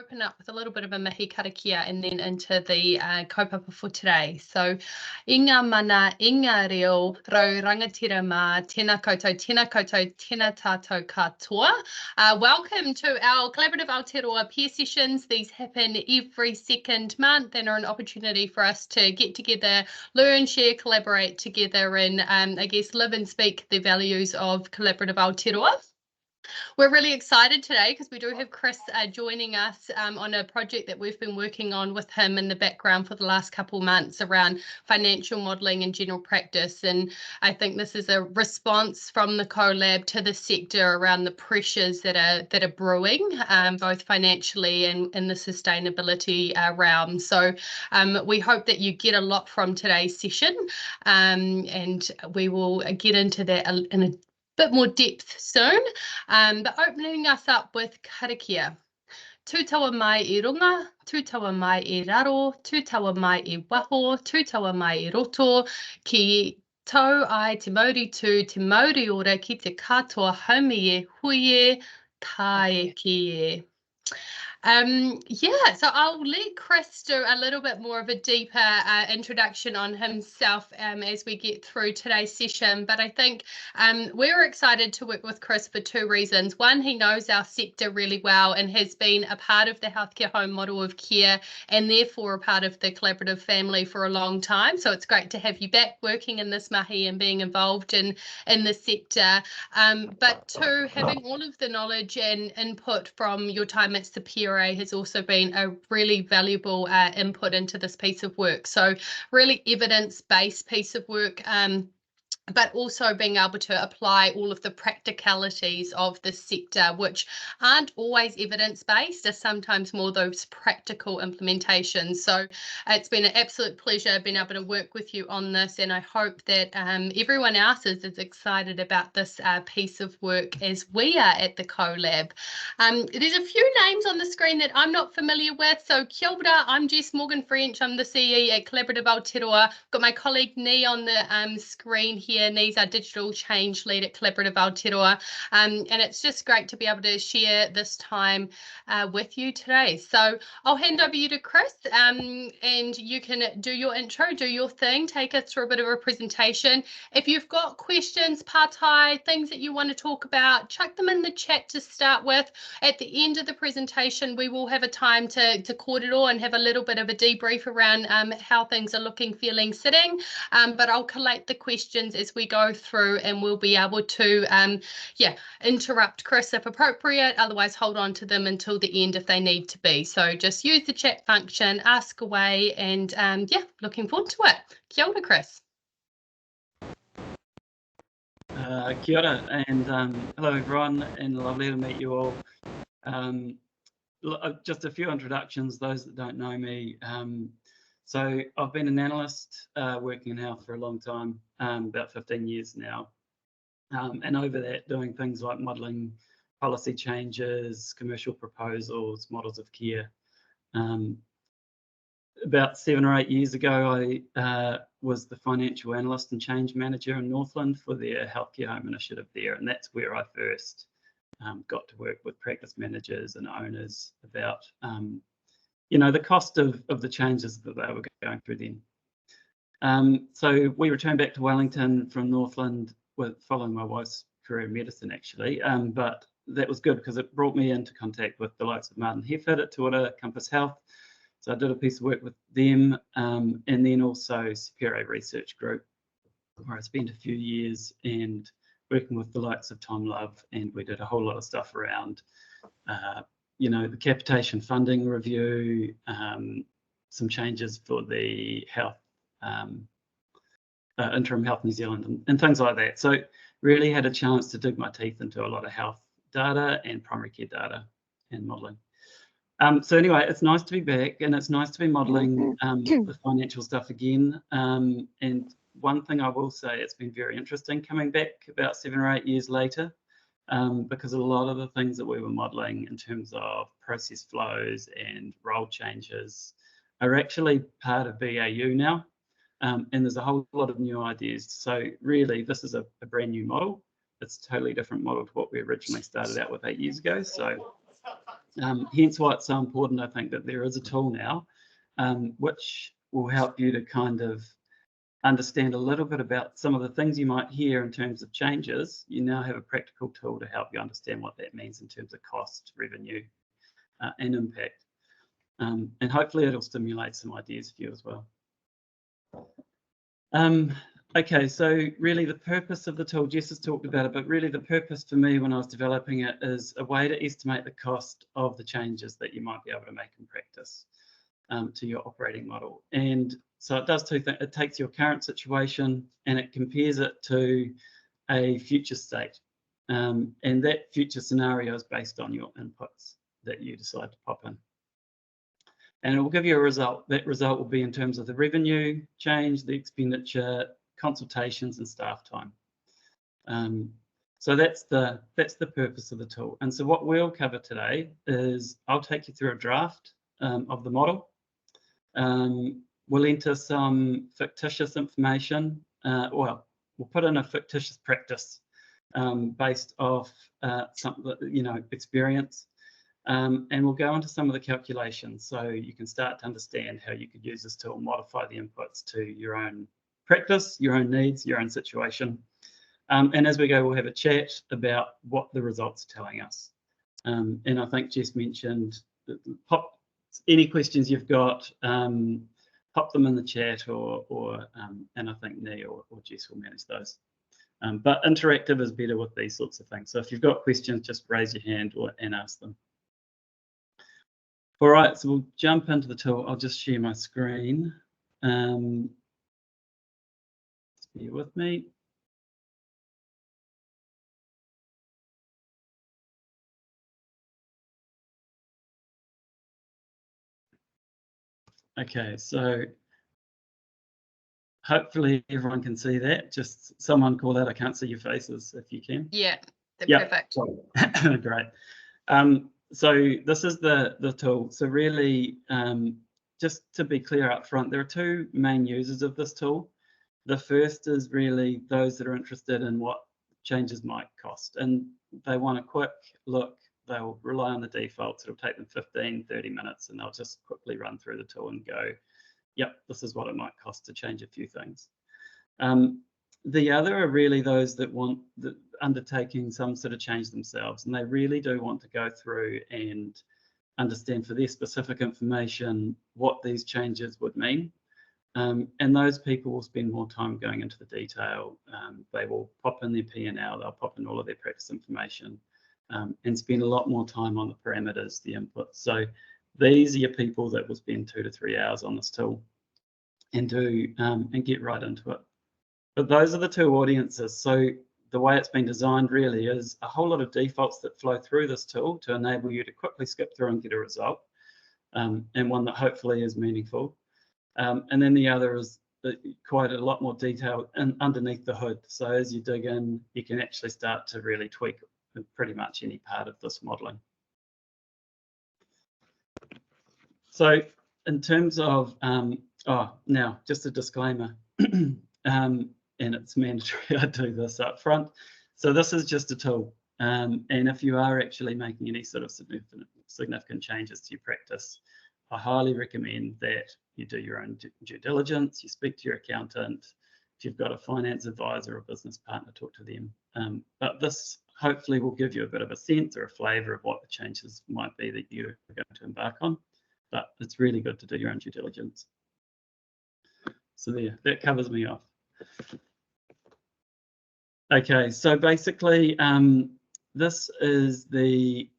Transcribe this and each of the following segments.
Open up with a little bit of a mihi karakia and then into the kaupapa for today. So, inga mana, inga reo, rau rangatira mā, tēnā koutou, tēnā tātou katoa. Welcome to our Collaborative Aotearoa peer sessions. These happen every second month and are an opportunity for us to get together, learn, share, collaborate together and I guess live and speak the values of Collaborative Aotearoa. We're really excited today because we do have Chris joining us on a project that we've been working on with him in the background for the last couple of months around financial modelling and general practice. And I think this is a response from the collab to the sector around the pressures that are brewing, both financially and in the sustainability realm. So we hope that you get a lot from today's session, and we will get into that in a bit more depth soon, but opening us up with karakia. Tūtaua mai I runga, tūtaua mai I raro, tūtaua mai I waho, tūtaua mai I roto, ki tau ai te mauri tū, te mauri ora ki te katoa haumi e hui e, kai ki e. Yeah, so I'll let Chris do a little bit more of a deeper introduction on himself as we get through today's session. But I think we're excited to work with Chris for two reasons. One, he knows our sector really well and has been a part of the healthcare home model of care and therefore a part of the collaborative family for a long time. So it's great to have you back working in this mahi and being involved in the sector. But two, having all of the knowledge and input from your time at Superior has also been a really valuable input into this piece of work. So really evidence-based piece of work, but also being able to apply all of the practicalities of the sector, which aren't always evidence-based, are sometimes more those practical implementations. So it's been an absolute pleasure being able to work with you on this, and I hope that everyone else is as excited about this piece of work as we are at the CoLab. There's a few names on the screen that I'm not familiar with, so kia ora, I'm Jess Morgan-French, I'm the CE at Collaborative Aotearoa. Got my colleague Nee on the screen here. Nee's our digital change lead at Collaborative Aotearoa, and it's just great to be able to share this time with you today. So I'll hand over you to Chris, and you can do your intro, do your thing, take us through a bit of a presentation. If you've got questions, pārtai, things that you want to talk about, chuck them in the chat to start with. At the end of the presentation, we will have a time to kōrero and have a little bit of a debrief around how things are looking, feeling, sitting, but I'll collate the questions as we go through and we'll be able to interrupt Chris if appropriate, otherwise hold on to them until the end if they need to be. So just use the chat function, ask away, and looking forward to it. Kia ora, Chris. Kia ora, and hello everyone, and lovely to meet you all. Just a few introductions, those that don't know me. So I've been an analyst working in health for a long time, about 15 years now, and over that doing things like modelling policy changes, commercial proposals, models of care. About 7 or 8 years ago, I was the financial analyst and change manager in Northland for their healthcare home initiative there, and that's where I first got to work with practice managers and owners about the cost of the changes that they were going through then. So we returned back to Wellington from Northland following my wife's career in medicine, actually, but that was good because it brought me into contact with the likes of Martin Hefford at Te Ora Compass Health. So I did a piece of work with them, and then also Superior Research Group, where I spent a few years and working with the likes of Tom Love, and we did a whole lot of stuff around the capitation funding review, some changes for the health, Interim Health New Zealand and things like that. So really had a chance to dig my teeth into a lot of health data and primary care data and modelling. So anyway, it's nice to be back, and it's nice to be modelling the financial stuff again. And one thing I will say, it's been very interesting coming back about 7 or 8 years later, because a lot of the things that we were modelling in terms of process flows and role changes are actually part of BAU now, and there's a whole lot of new ideas. So really, this is a brand new model. It's a totally different model to what we originally started out with 8 years ago. So Hence why it's so important, I think, that there is a tool now, which will help you to kind of understand a little bit about some of the things you might hear in terms of changes. You now have a practical tool to help you understand what that means in terms of cost, revenue, and impact. And hopefully it'll stimulate some ideas for you as well. Okay, so really the purpose of the tool, Jess has talked about it, but really the purpose for me when I was developing it is a way to estimate the cost of the changes that you might be able to make in practice to your operating model. And so it does two things. It takes your current situation and it compares it to a future state. And that future scenario is based on your inputs that you decide to pop in. And it will give you a result. That result will be in terms of the revenue change, the expenditure, consultations, and staff time. So that's the purpose of the tool. And so what we'll cover today is I'll take you through a draft of the model. We'll enter some fictitious information. Well, we'll put in a fictitious practice based off some, experience. And we'll go into some of the calculations so you can start to understand how you could use this tool and modify the inputs to your own practice, your own needs, your own situation. And as we go, we'll have a chat about what the results are telling us. And I think Jess mentioned, pop any questions you've got, pop them in the chat and I think Nee or Jess will manage those. But interactive is better with these sorts of things. So if you've got questions, just raise your hand and ask them. All right, so we'll jump into the tool. I'll just share my screen. Just bear with me. Okay, so hopefully everyone can see that. Just someone call out, I can't see your faces if you can. Yeah, perfect. Great. So this is the tool. So really, just to be clear up front, there are two main users of this tool. The first is really those that are interested in what changes might cost, and they want a quick look. They'll rely on the defaults. It'll take them 15, 30 minutes, and they'll just quickly run through the tool and go, yep, this is what it might cost to change a few things. The other are really those that want undertaking some sort of change themselves, and they really do want to go through and understand for their specific information what these changes would mean. And those people will spend more time going into the detail. They will pop in their P&L, they'll pop in all of their practice information, and spend a lot more time on the parameters, the inputs. So these are your people that will spend 2 to 3 hours on this tool and get right into it. But those are the two audiences. So the way it's been designed really is a whole lot of defaults that flow through this tool to enable you to quickly skip through and get a result, and one that hopefully is meaningful. And then the other is quite a lot more detail underneath the hood. So as you dig in, you can actually start to really tweak pretty much any part of this modeling. So in terms of, now just a disclaimer, and it's mandatory I do this up front. So this is just a tool. And if you are actually making any sort of significant changes to your practice, I highly recommend that you do your own due diligence, you speak to your accountant. If you've got a finance advisor or business partner, talk to them. But this hopefully will give you a bit of a sense or a flavour of what the changes might be that you're going to embark on. But it's really good to do your own due diligence. So there, that covers me off. Okay, so basically this is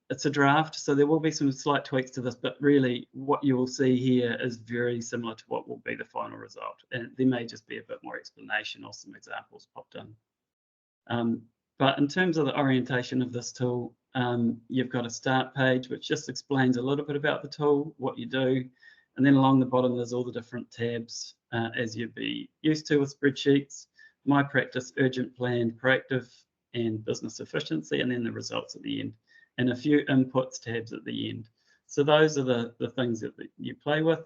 it's a draft, so there will be some slight tweaks to this, but really what you will see here is very similar to what will be the final result. And there may just be a bit more explanation or some examples popped in. But in terms of the orientation of this tool, you've got a start page, which just explains a little bit about the tool, what you do. And then along the bottom, there's all the different tabs as you'd be used to with spreadsheets. My practice, urgent, planned, proactive, and business efficiency, and then the results at the end, and a few inputs tabs at the end. So those are the things that you play with.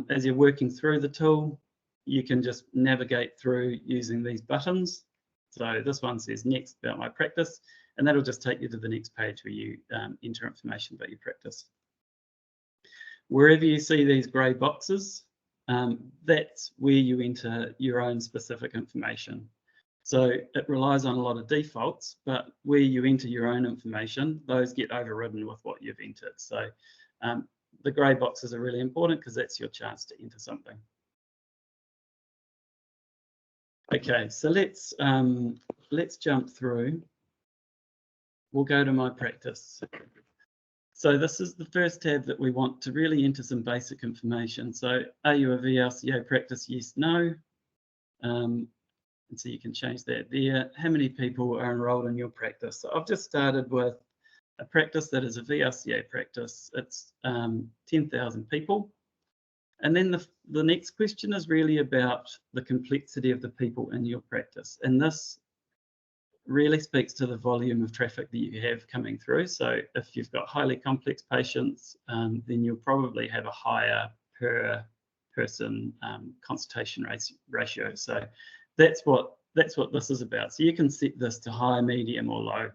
As you're working through the tool, you can just navigate through using these buttons. So this one says next about my practice, and that'll just take you to the next page where you enter information about your practice. Wherever you see these grey boxes, that's where you enter your own specific information. So it relies on a lot of defaults, but where you enter your own information, those get overridden with what you've entered. So the grey boxes are really important because that's your chance to enter something. Okay, so let's jump through. We'll go to my practice. So this is the first tab that we want to really enter some basic information. So are you a VLCA practice? Yes, no. And so you can change that there. How many people are enrolled in your practice? So I've just started with a practice that is a VLCA practice. It's 10,000 people. And then the next question is really about the complexity of the people in your practice. And this really speaks to the volume of traffic that you have coming through. So if you've got highly complex patients, then you'll probably have a higher per person consultation ratio. So that's what this is about. So you can set this to high, medium, or low.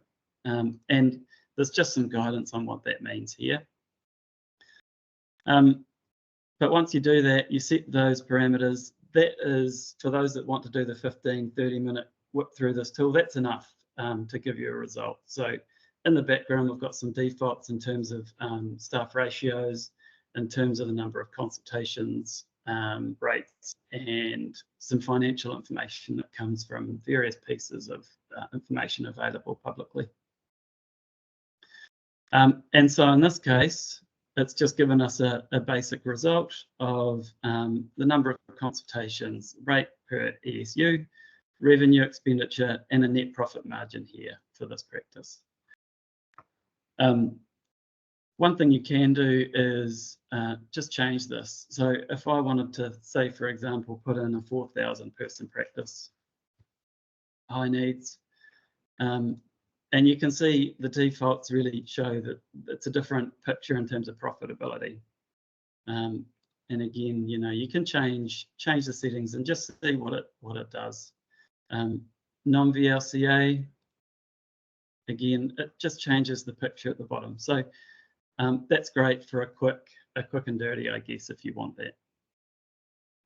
And there's just some guidance on what that means here. But once you do that, you set those parameters. That is, for those that want to do the 15, 30-minute whip through this tool, that's enough to give you a result. So in the background, we've got some defaults in terms of staff ratios, in terms of the number of consultations, rates, and some financial information that comes from various pieces of information available publicly. And so in this case, it's just given us a basic result of the number of consultations, rate per ESU, revenue expenditure, and a net profit margin here for this practice. One thing you can do is just change this. So if I wanted to say, for example, put in a 4,000 person practice, high needs, and you can see the defaults really show that it's a different picture in terms of profitability. And again, you know, you can change the settings and just see what it does. Non-VLCA, again, it just changes the picture at the bottom. So that's great for a quick and dirty, I guess, if you want that.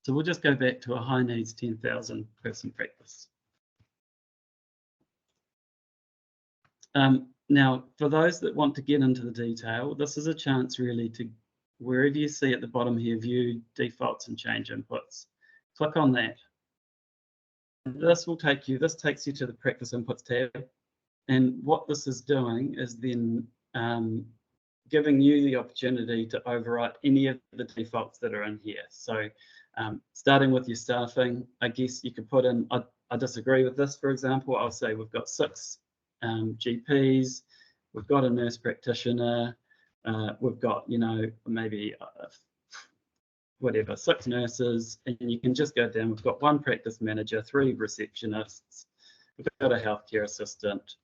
So we'll just go back to a high needs 10,000 person practice. Now, for those that want to get into the detail, this is a chance really to, wherever you see at the bottom here, view defaults and change inputs, click on that. This takes you to the practice inputs tab. And what this is doing is then giving you the opportunity to overwrite any of the defaults that are in here. So starting with your staffing, I guess you could put in, I disagree with this, for example. I'll say we've got 6 GPs, we've got a nurse practitioner, we've got, you know, maybe whatever, 6 nurses, and you can just go down. We've got 1 practice manager, 3 receptionists, we've got a healthcare assistant.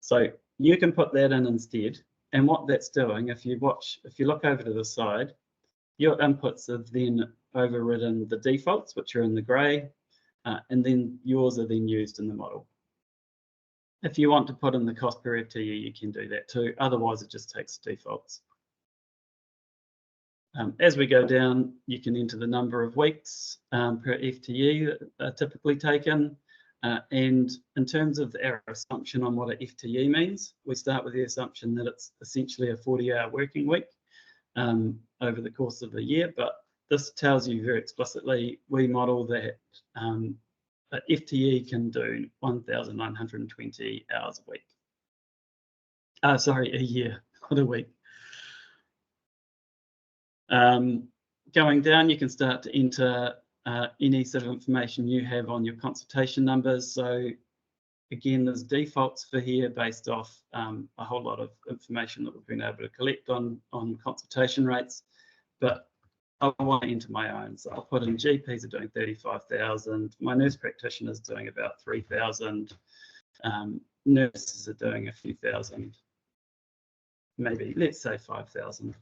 So you can put that in instead. And what that's doing, if you look over to the side, your inputs have then overridden the defaults, which are in the grey, and then yours are then used in the model. If you want to put in the cost per FTE, you can do that too. Otherwise, it just takes defaults. As we go down, you can enter the number of weeks per FTE that are typically taken. And in terms of our assumption on what a FTE means, we start with the assumption that it's essentially a 40-hour working week over the course of the year. But this tells you very explicitly, we model that an FTE can do 1,920 hours a week. Sorry, a year, not a week. Going down, you can start to enter any sort of information you have on your consultation numbers. So again, there's defaults for here based off a whole lot of information that we've been able to collect on consultation rates. But I want to enter my own. So I'll put in GPs are doing 35,000. My nurse practitioner is doing about 3,000. Nurses are doing a few thousand. Maybe, let's say 5,000.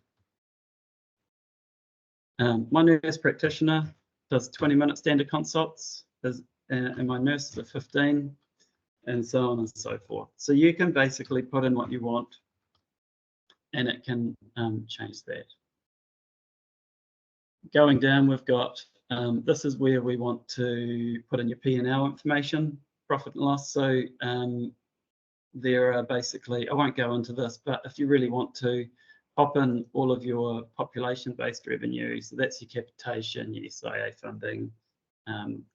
My nurse practitioner does 20-minute standard consults, and my nurses are 15. and so on and so forth. So you can basically put in what you want, and it can change that. Going down, we've got, this is where we want to put in your P&L information, profit and loss. So there are basically, I won't go into this, but if you really want to, pop in all of your population-based revenue. So that's your capitation, your SIA funding,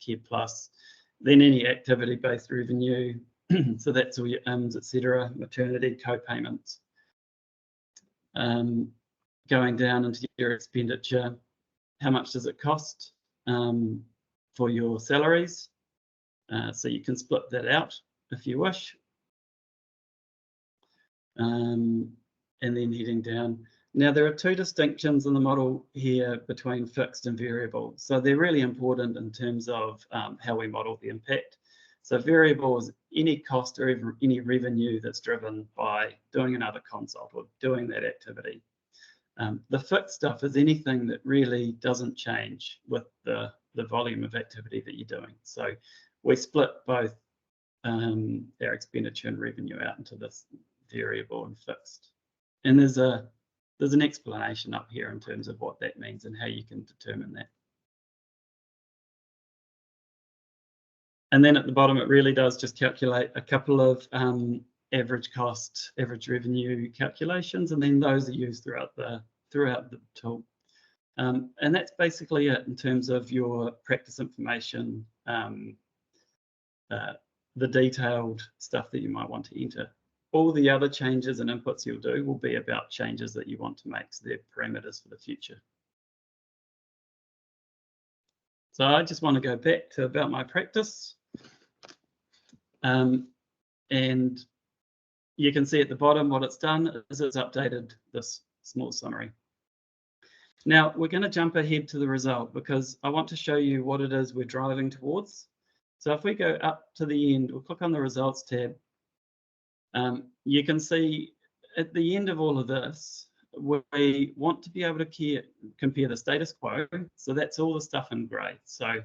Care Plus, then any activity-based revenue. So that's all your IMs, etc., maternity co-payments. Going down into your expenditure, how much does it cost for your salaries? So you can split that out if you wish. And then heading down. Now there are two distinctions in the model here between fixed and variable. So they're really important in terms of how we model the impact. So variable is any cost or any revenue that's driven by doing another consult or doing that activity. The fixed stuff is anything that really doesn't change with the volume of activity that you're doing. So we split both our expenditure and revenue out into this variable and fixed. And there's an explanation up here in terms of what that means and how you can determine that. And then at the bottom, it really does just calculate a couple of average cost, average revenue calculations, and then those are used throughout the tool. And that's basically it in terms of your practice information, the detailed stuff that you might want to enter. All the other changes and inputs you'll do will be about changes that you want to make, so they're parameters for the future. So I just want to go back to about my practice. And you can see at the bottom what it's done is it's updated this small summary. Now we're going to jump ahead to the result because I want to show you what it is we're driving towards. So if we go up to the end, we'll click on the results tab. You can see at the end of all of this, we want to be able to compare the status quo. So that's all the stuff in grey. So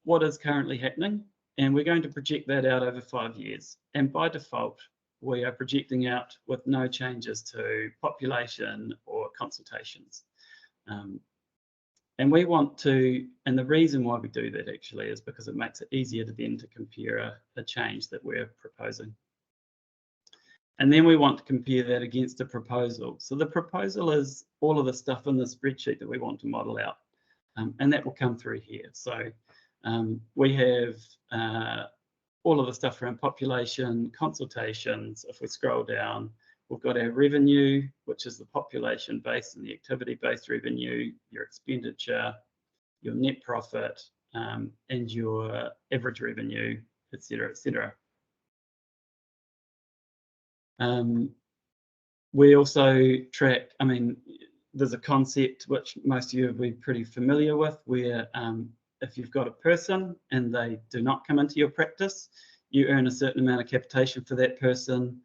what is currently happening? And we're going to project that out over 5 years. And by default, we are projecting out with no changes to population or consultations. And we want to, and the reason why we do that actually is because it makes it easier to then to compare a change that we're proposing. And then we want to compare that against a proposal. So the proposal is all of the stuff in the spreadsheet that we want to model out. And that will come through here. So we have all of the stuff around population, consultations. If we scroll down, we've got our revenue, which is the population-based and the activity-based revenue, your expenditure, your net profit, and your average revenue, et cetera, et cetera. We also track, I mean, there's a concept which most of you will be pretty familiar with, where if you've got a person and they do not come into your practice, you earn a certain amount of capitation for that person,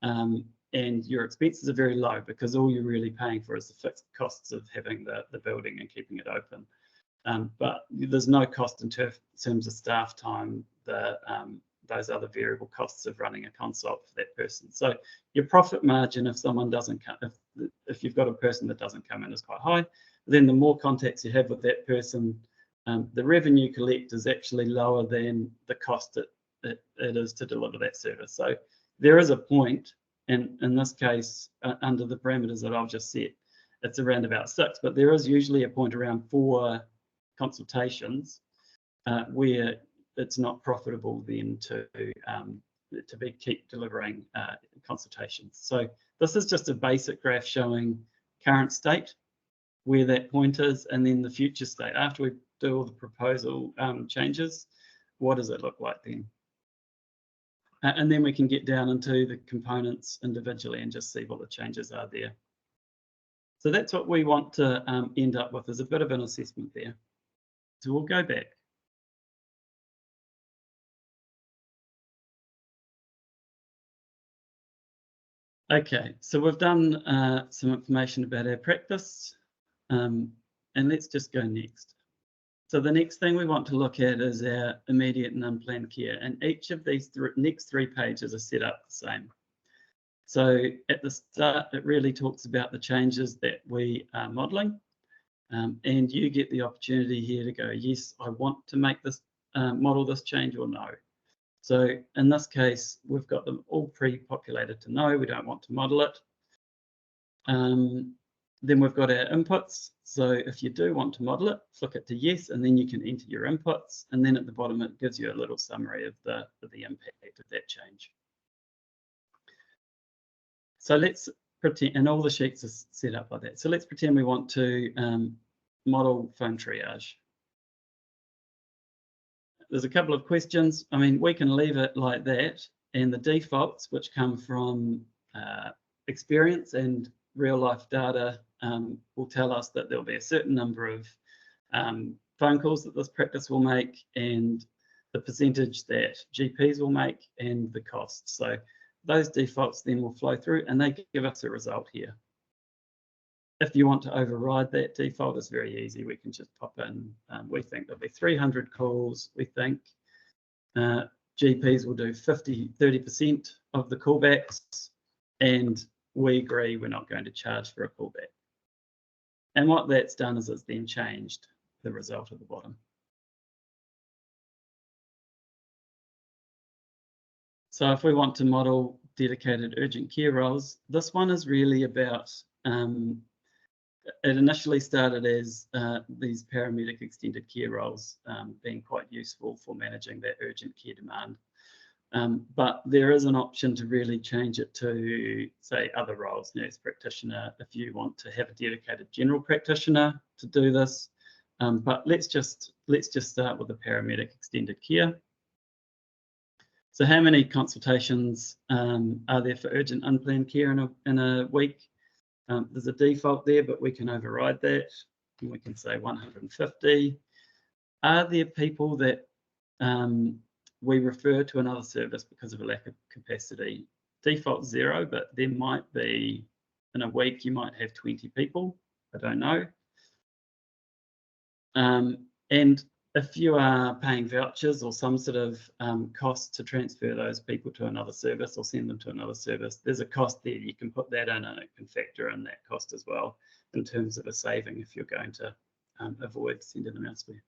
and your expenses are very low because all you're really paying for is the fixed costs of having the building and keeping it open. But there's no cost in terms of staff time, those other variable costs of running a consult for that person. So your profit margin, if someone doesn't come, if you've got a person that doesn't come in, is quite high. Then the more contacts you have with that person, the revenue you collect is actually lower than the cost it is to deliver that service. So there is a point, and in this case, under the parameters that I've just set, it's around about 6, but there is usually a point around 4 consultations where it's not profitable then to keep delivering consultations. So this is just a basic graph showing current state, where that point is, and then the future state. After we do all the proposal changes, what does it look like then? And then we can get down into the components individually and just see what the changes are there. So that's what we want to end up with, is a bit of an assessment there. So we'll go back. Okay, so we've done some information about our practice, and let's just go next. So the next thing we want to look at is our immediate and unplanned care, and each of these next 3 pages are set up the same. So at the start, it really talks about the changes that we are modelling, and you get the opportunity here to go, yes, I want to make this model this change, or no. So in this case, we've got them all pre-populated to no, we don't want to model it. Then we've got our inputs. So if you do want to model it, flick it to yes, and then you can enter your inputs. And then at the bottom, it gives you a little summary of the impact of that change. So let's pretend, and all the sheets are set up like that. So let's pretend we want to model phone triage. There's a couple of questions. I mean, we can leave it like that, and the defaults, which come from experience and real life data, will tell us that there'll be a certain number of phone calls that this practice will make, and the percentage that GPs will make, and the cost. So those defaults then will flow through, and they give us a result here. If you want to override that default, it's very easy. We can just pop in, we think there'll be 300 calls, we think. GPs will do 30% of the callbacks, and we agree we're not going to charge for a callback. And what that's done is it's then changed the result at the bottom. So if we want to model dedicated urgent care roles, this one is really about, it initially started as these paramedic extended care roles being quite useful for managing that urgent care demand. But there is an option to really change it to, say, other roles, nurse practitioner, if you want to have a dedicated general practitioner to do this. But let's just start with the paramedic extended care. So how many consultations are there for urgent unplanned care in a week? There's a default there, but we can override that. And we can say 150. Are there people that we refer to another service because of a lack of capacity? Default 0, but there might be, in a week, you might have 20 people. I don't know. And if you are paying vouchers or some sort of cost to transfer those people to another service or send them to another service, there's a cost there. You can put that in, and it can factor in that cost as well in terms of a saving if you're going to avoid sending them elsewhere.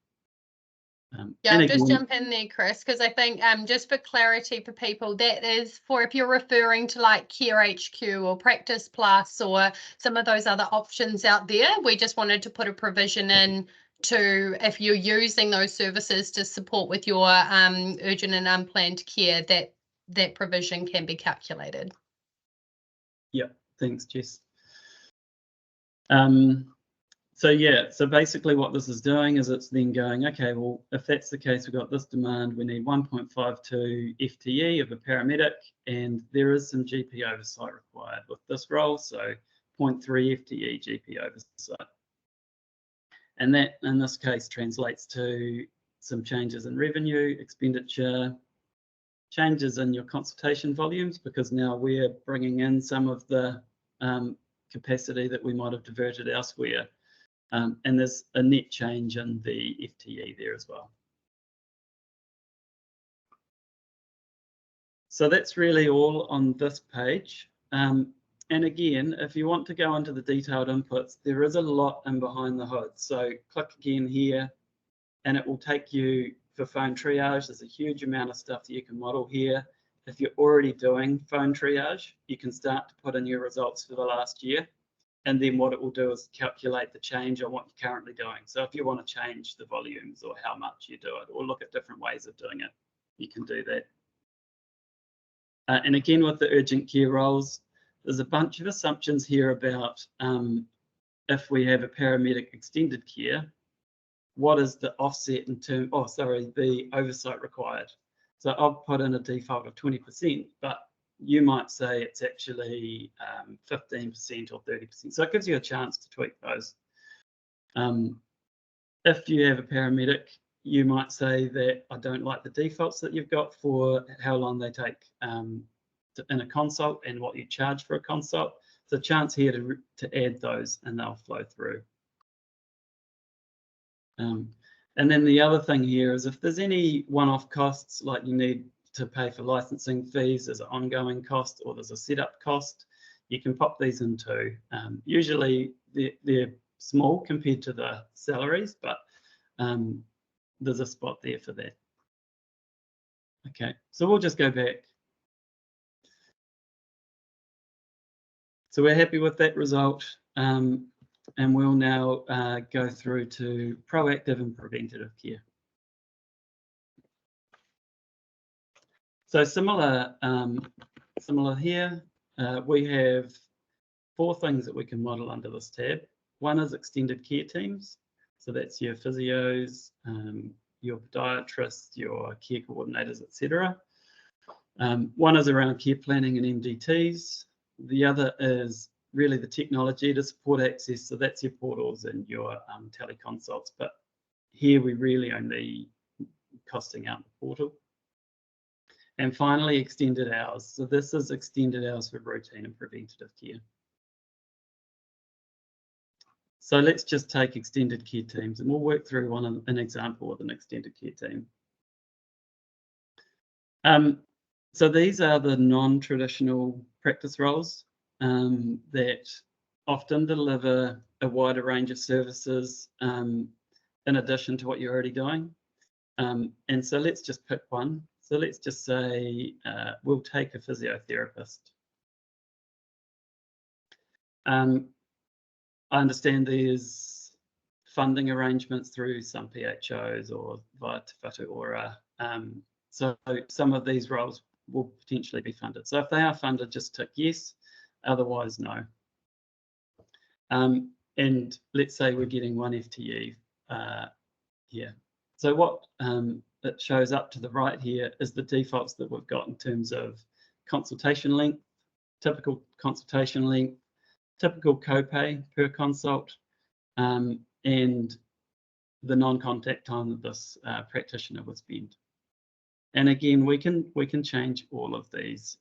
Yeah, I'll just jump in there, Chris, because I think just for clarity for people, that is for if you're referring to like Care HQ or Practice Plus or some of those other options out there. We just wanted to put a provision in to, if you're using those services to support with your urgent and unplanned care, that provision can be calculated. Yeah, thanks, Jess. So yeah, so basically what this is doing is it's then going, okay, well, if that's the case, we've got this demand, we need 1.52 FTE of a paramedic, and there is some GP oversight required with this role, so 0.3 FTE GP oversight. And that, in this case, translates to some changes in revenue, expenditure, changes in your consultation volumes, because now we're bringing in some of the capacity that we might have diverted elsewhere. And there's a net change in the FTE there as well. So that's really all on this page. And again, if you want to go into the detailed inputs, there is a lot in behind the hood. So click again here, and it will take you for phone triage. There's a huge amount of stuff that you can model here. If you're already doing phone triage, you can start to put in your results for the last year. And then what it will do is calculate the change on what you're currently doing. So if you want to change the volumes or how much you do it, or look at different ways of doing it, you can do that. And again, with the urgent care roles, there's a bunch of assumptions here about if we have a paramedic extended care, what is the offset in terms, the oversight required. So I've put in a default of 20%, but you might say it's actually 15% or 30%. So it gives you a chance to tweak those. If you have a paramedic, you might say that I don't like the defaults that you've got for how long they take in a consult and what you charge for a consult. There's a chance here to add those, and they'll flow through. And then the other thing here is if there's any one-off costs, like you need to pay for licensing fees, there's an ongoing cost, or there's a setup cost, you can pop these in too. Usually they're small compared to the salaries, but there's a spot there for that. Okay, so we'll just go back. So we're happy with that result, and we'll now go through to proactive and preventative care. So similar here, we have 4 things that we can model under this tab. One is extended care teams. So that's your physios, your podiatrists, your care coordinators, etc. One is around care planning and MDTs. The other is really the technology to support access. So that's your portals and your teleconsults. But here we really only costing out the portal. And finally, extended hours. So this is extended hours for routine and preventative care. So let's just take extended care teams, and we'll work through an example of an extended care team. So these are the non-traditional practice roles that often deliver a wider range of services in addition to what you're already doing. And so let's just pick one. So let's just say we'll take a physiotherapist. I understand there's funding arrangements through some PHOs or via Te Whatu Ora. So some of these roles will potentially be funded. So if they are funded, just tick yes, otherwise no. And let's say we're getting 1 FTE here. So what it shows up to the right here is the defaults that we've got in terms of consultation length, typical consultation length, typical copay per consult, and the non-contact time that this practitioner would spend. And again, we can change all of these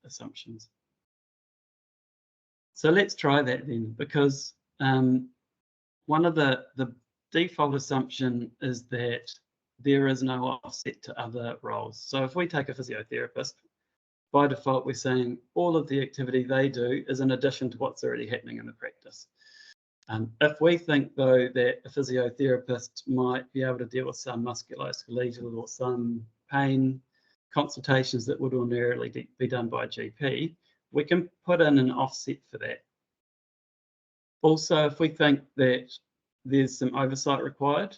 assumptions. So let's try that then, because one of the default assumption is that there is no offset to other roles. So if we take a physiotherapist, by default, we're saying all of the activity they do is in addition to what's already happening in the practice. If we think, though, that a physiotherapist might be able to deal with some musculoskeletal or some pain consultations that would ordinarily be done by a GP, we can put in an offset for that. Also, if we think that there's some oversight required,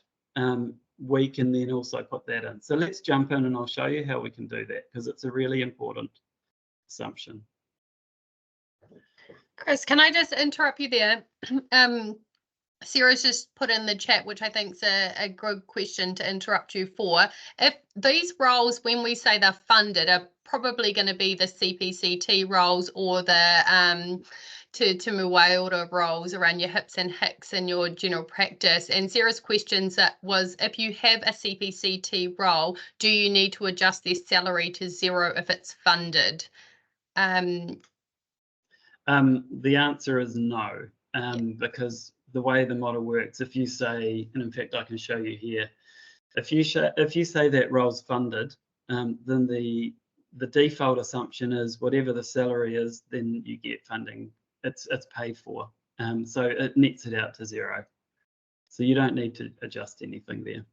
we can then also put that in. So let's jump in and I'll show you how we can do that, because it's a really important assumption. Chris, can I just interrupt you there? Sarah's just put in the chat, which I think is a good question to interrupt you for. If these roles, when we say they're funded, are probably going to be the CPCT roles or the Te Aotearoa roles around your hips and hicks in your general practice. And Sarah's question was, if you have a CPCT role, do you need to adjust their salary to 0 if it's funded? The answer is no, because the way the model works, if you say, and in fact I can show you here, if you say that role's funded, then the default assumption is whatever the salary is, then you get funding. It's paid for, so it nets it out to 0. So you don't need to adjust anything there.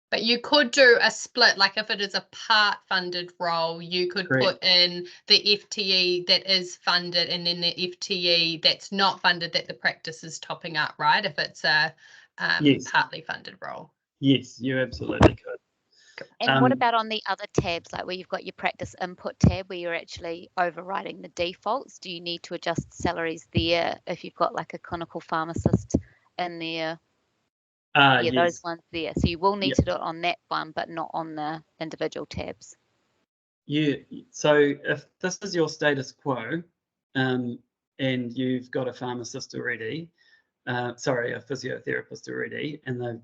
But you could do a split, like if it is a part-funded role, you could put in the FTE that is funded and then the FTE that's not funded that the practice is topping up, right? If it's a yes. partly funded role. Yes, you absolutely could. And what about on the other tabs, like where you've got your practice input tab where you're actually overriding the defaults? Do you need to adjust salaries there if you've got like a clinical pharmacist in there? Yeah, yes. Those ones there. So you will need to do it on that one, but not on the individual tabs. Yeah, so if this is your status quo and you've got a pharmacist already, a physiotherapist already, and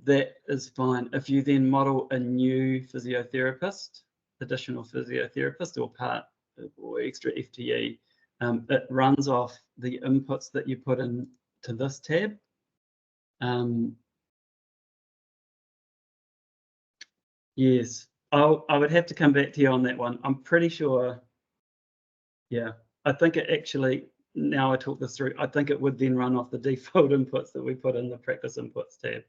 that is fine. If you then model a new physiotherapist, additional physiotherapist or part or extra FTE, it runs off the inputs that you put in to this tab. Yes, I would have to come back to you on that one. I'm pretty sure, yeah, I think it actually, now I talk this through, I think it would then run off the default inputs that we put in the practice inputs tab.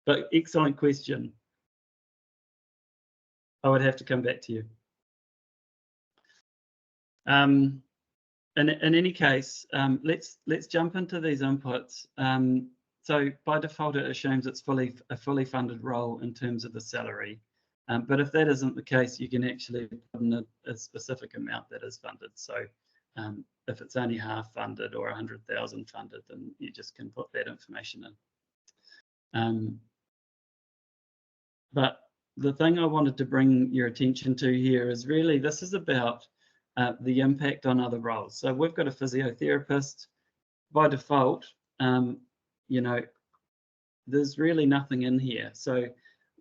But excellent question. I would have to come back to you. In any case, let's jump into these inputs. So by default, it assumes it's a fully funded role in terms of the salary. But if that isn't the case, you can actually put in a specific amount that is funded. So if it's only half funded or 100,000 funded, then you just can put that information in. But the thing I wanted to bring your attention to here is really, this is about the impact on other roles. So we've got a physiotherapist. By default, you know, there's really nothing in here. So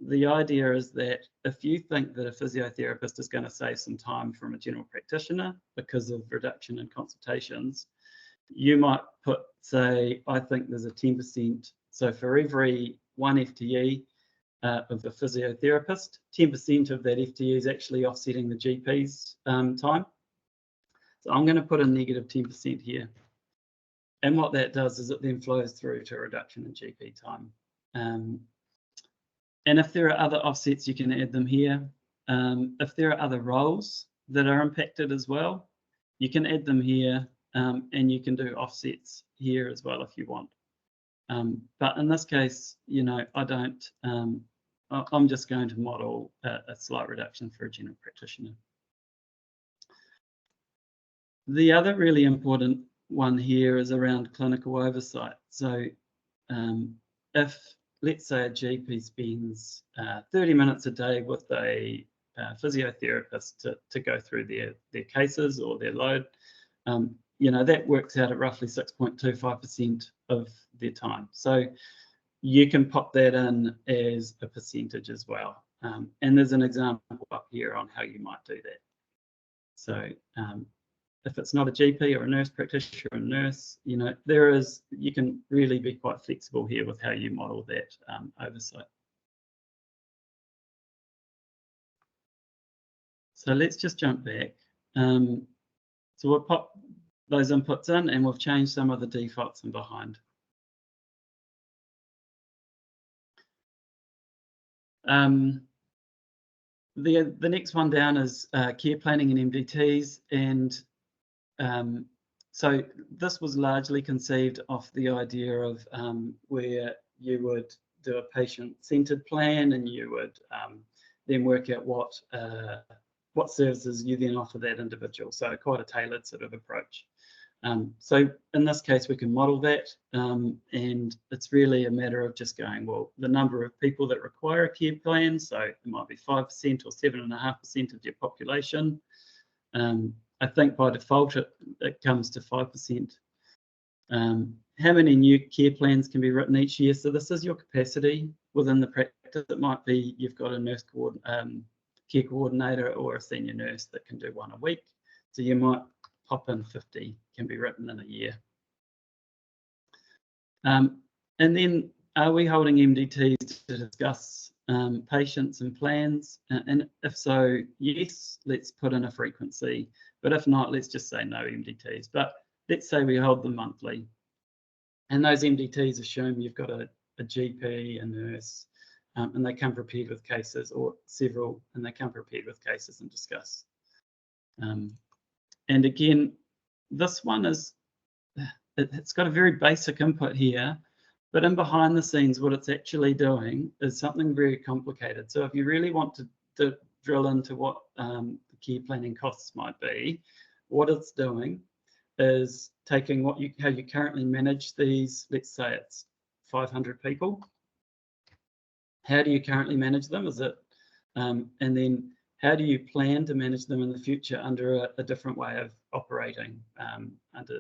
the idea is that if you think that a physiotherapist is going to save some time from a general practitioner because of reduction in consultations, you might put, say, I think there's a 10%. So for every 1 FTE of the physiotherapist, 10% of that FTE is actually offsetting the GP's time. So I'm going to put a negative 10% here. And what that does is it then flows through to a reduction in GP time. And if there are other offsets, you can add them here. If there are other roles that are impacted as well, you can add them here, and you can do offsets here as well if you want. But in this case, you know, I don't, I'm just going to model a slight reduction for a general practitioner. The other really important one here is around clinical oversight. So if, let's say, a GP spends 30 minutes a day with a physiotherapist to go through their cases or their load, you know, that works out at roughly 6.25% of their time. So you can pop that in as a percentage as well. And there's an example up here on how you might do that. So if it's not a GP or a nurse practitioner or a nurse, you know, you can really be quite flexible here with how you model that oversight. So let's just jump back. So we'll pop those inputs in and we've changed some of the defaults in behind. The next one down is care planning and MDTs, and so this was largely conceived off the idea of where you would do a patient-centered plan, and you would then work out what services you then offer that individual. So quite a tailored sort of approach. So in this case, we can model that, and it's really a matter of just going, well, the number of people that require a care plan, so it might be 5% or 7.5% of your population. I think by default it comes to 5%. How many new care plans can be written each year? So this is your capacity within the practice. It might be you've got a nurse care coordinator or a senior nurse that can do one a week. So you might pop in 50 can be written in a year. And then are we holding MDTs to discuss patients and plans? And if so, yes, let's put in a frequency. But if not, let's just say no MDTs. But let's say we hold them monthly. And those MDTs assume you've got a GP, a nurse, and they come prepared with cases, or several, and they come prepared with cases and discuss. And again, this one is, it's got a very basic input here, but in behind the scenes, what it's actually doing is something very complicated. So if you really want to drill into what the care planning costs might be, what it's doing is taking how you currently manage these, let's say it's 500 people. How do you currently manage them? Is it, and then how do you plan to manage them in the future under a different way of operating under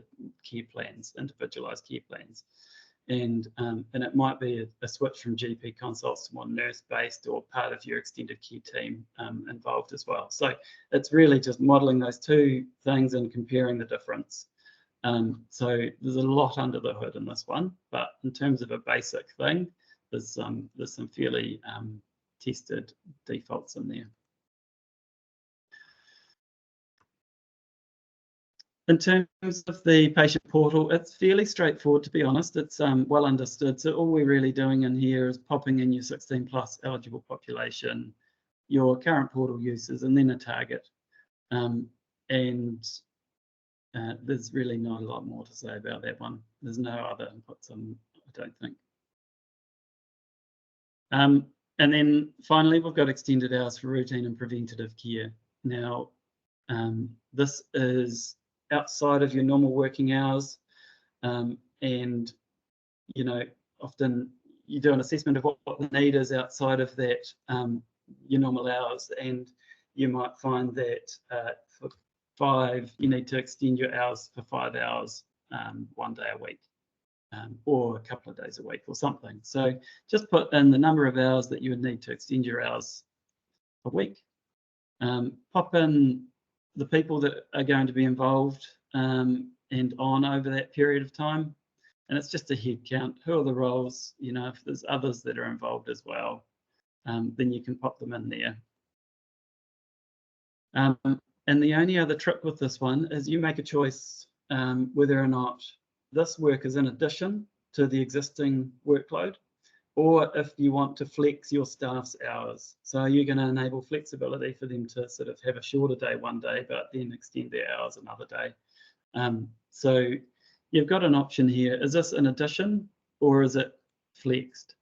care plans, individualised care plans? And it might be a switch from GP consults to more nurse-based, or part of your extended care team involved as well. So it's really just modelling those two things and comparing the difference. So there's a lot under the hood in this one, but in terms of a basic thing, there's some fairly tested defaults in there. In terms of the patient portal, it's fairly straightforward, to be honest. It's well understood. So all we're really doing in here is popping in your 16+ eligible population, your current portal uses, and then a target. There's really not a lot more to say about that one. There's no other inputs in, I don't think. And then finally, we've got extended hours for routine and preventative care. Now, this is outside of your normal working hours, and you know, often you do an assessment of what the need is outside of that, your normal hours, and you might find that for 5, you need to extend your hours for 5 hours, 1 day a week, or a couple of days a week or something. So just put in the number of hours that you would need to extend your hours a week. Pop in the people that are going to be involved and on over that period of time. And it's just a head count. Who are the roles? You know, if there's others that are involved as well, then you can pop them in there. And the only other trick with this one is you make a choice whether or not this work is in addition to the existing workload, or if you want to flex your staff's hours. So you're going to enable flexibility for them to sort of have a shorter day one day, but then extend their hours another day. So you've got an option here. Is this an addition or is it flexed?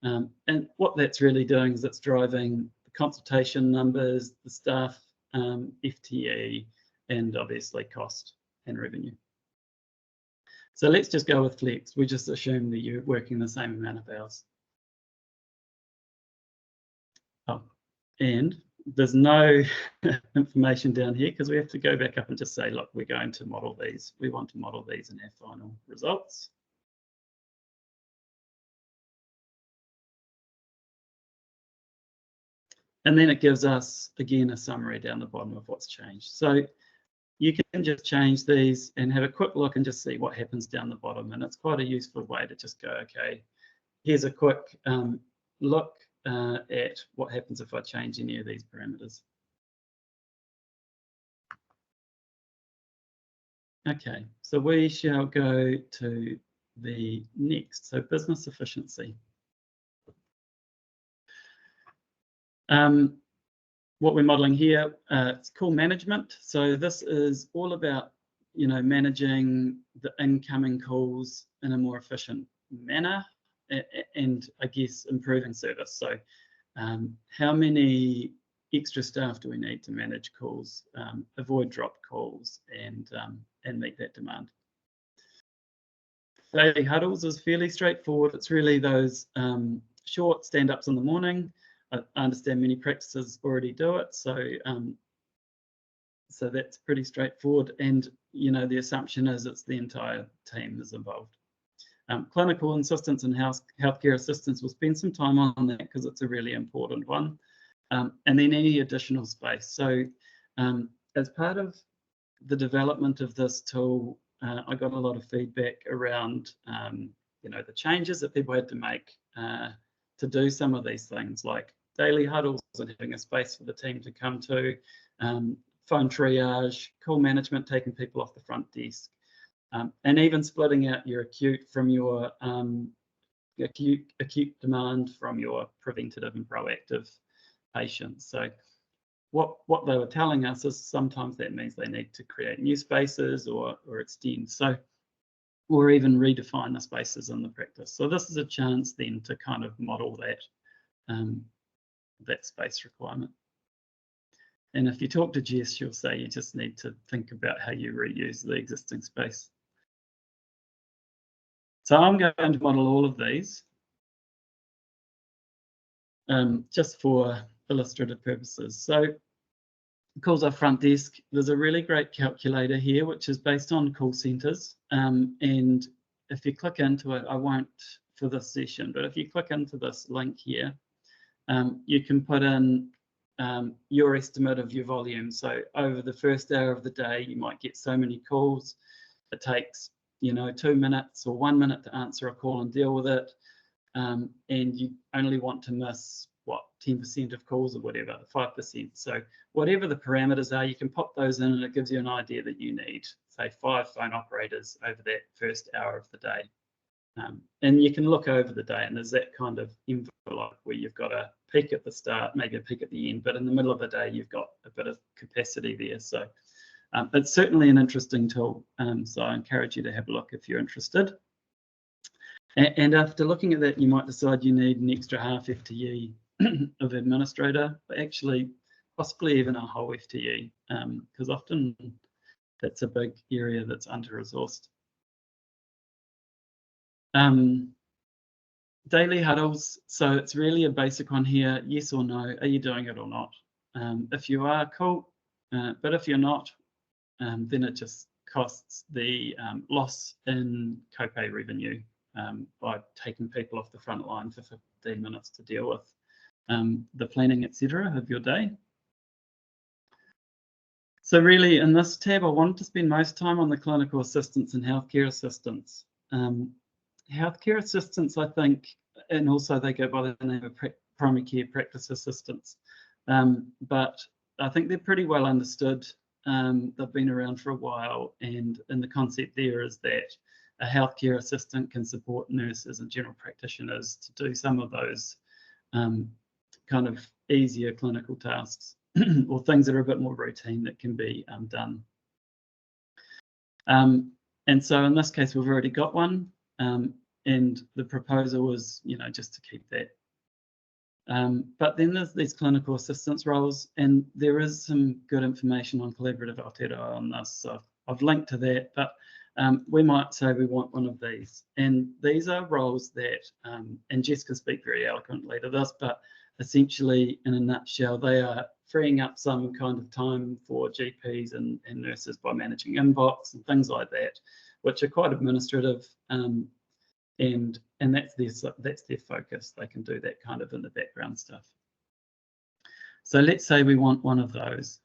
And what that's really doing is it's driving the consultation numbers, the staff FTE, and obviously cost and revenue. So let's just go with flex. We just assume that you're working the same amount of hours. Oh, and there's no information down here because we have to go back up and just say, look, we're going to model these. We want to model these in our final results. And then it gives us, again, a summary down the bottom of what's changed. So you can just change these and have a quick look and just see what happens down the bottom. And it's quite a useful way to just go, okay, here's a quick look at what happens if I change any of these parameters. Okay, so we shall go to the next, so business efficiency. What we're modeling here, it's call management. So this is all about, you know, managing the incoming calls in a more efficient manner and I guess improving service. So how many extra staff do we need to manage calls, avoid dropped calls and meet that demand? Daily huddles is fairly straightforward. It's really those short stand-ups in the morning. I understand many practices already do it, so so that's pretty straightforward. And you know, the assumption is it's the entire team is involved. Clinical assistance and healthcare assistance, we'll spend some time on that because it's a really important one. And then any additional space. So as part of the development of this tool, I got a lot of feedback around you know, the changes that people had to make to do some of these things, like daily huddles and having a space for the team to come to, phone triage, call management, taking people off the front desk, and even splitting out your acute from your acute demand from your preventative and proactive patients. So what they were telling us is sometimes that means they need to create new spaces or extend, so or even redefine the spaces in the practice. So this is a chance then to kind of model that that space requirement. And if you talk to Jess, she'll say you just need to think about how you reuse the existing space. So I'm going to model all of these just for illustrative purposes. So calls off front desk, there's a really great calculator here, which is based on call centers. And if you click into it, I won't for this session, but if you click into this link here, you can put in your estimate of your volume. So over the first hour of the day, you might get so many calls. it takes, 2 minutes or 1 minute to answer a call and deal with it, and you only want to miss, 10% of calls or whatever, 5%. So whatever the parameters are, you can pop those in and it gives you an idea that you need, say, 5 phone operators over that first hour of the day. And you can look over the day and there's that kind of envelope where you've got a peak at the start, maybe a peak at the end, but in the middle of the day, you've got a bit of capacity there. So it's certainly an interesting tool. So I encourage you to have a look if you're interested. And after looking at that, you might decide you need an extra half FTE of administrator, but actually possibly even a whole FTE, because often that's a big area that's under-resourced. Daily huddles, so it's really a basic one here, yes or no, are you doing it or not? If you are, cool, but if you're not, then it just costs the loss in copay revenue by taking people off the front line for 15 minutes to deal with the planning, etc. of your day. So really in this tab, I wanted to spend most time on the clinical assistants and healthcare assistants. Healthcare assistants, I think, and also they go by the name of primary care practice assistants, but I think they're pretty well understood. They've been around for a while, and the concept there is that a healthcare assistant can support nurses and general practitioners to do some of those kind of easier clinical tasks or things that are a bit more routine that can be done. And so in this case, we've already got one, and the proposal was, just to keep that. But then there's these clinical assistance roles, and there is some good information on Collaborative Aotearoa on this. So I've linked to that, but we might say we want one of these. And these are roles that, and Jess can speak very eloquently to this, but essentially, in a nutshell, they are freeing up some kind of time for GPs and nurses by managing inbox and things like that, which are quite administrative, and that's their focus. They can do that kind of in the background stuff. So let's say we want one of those.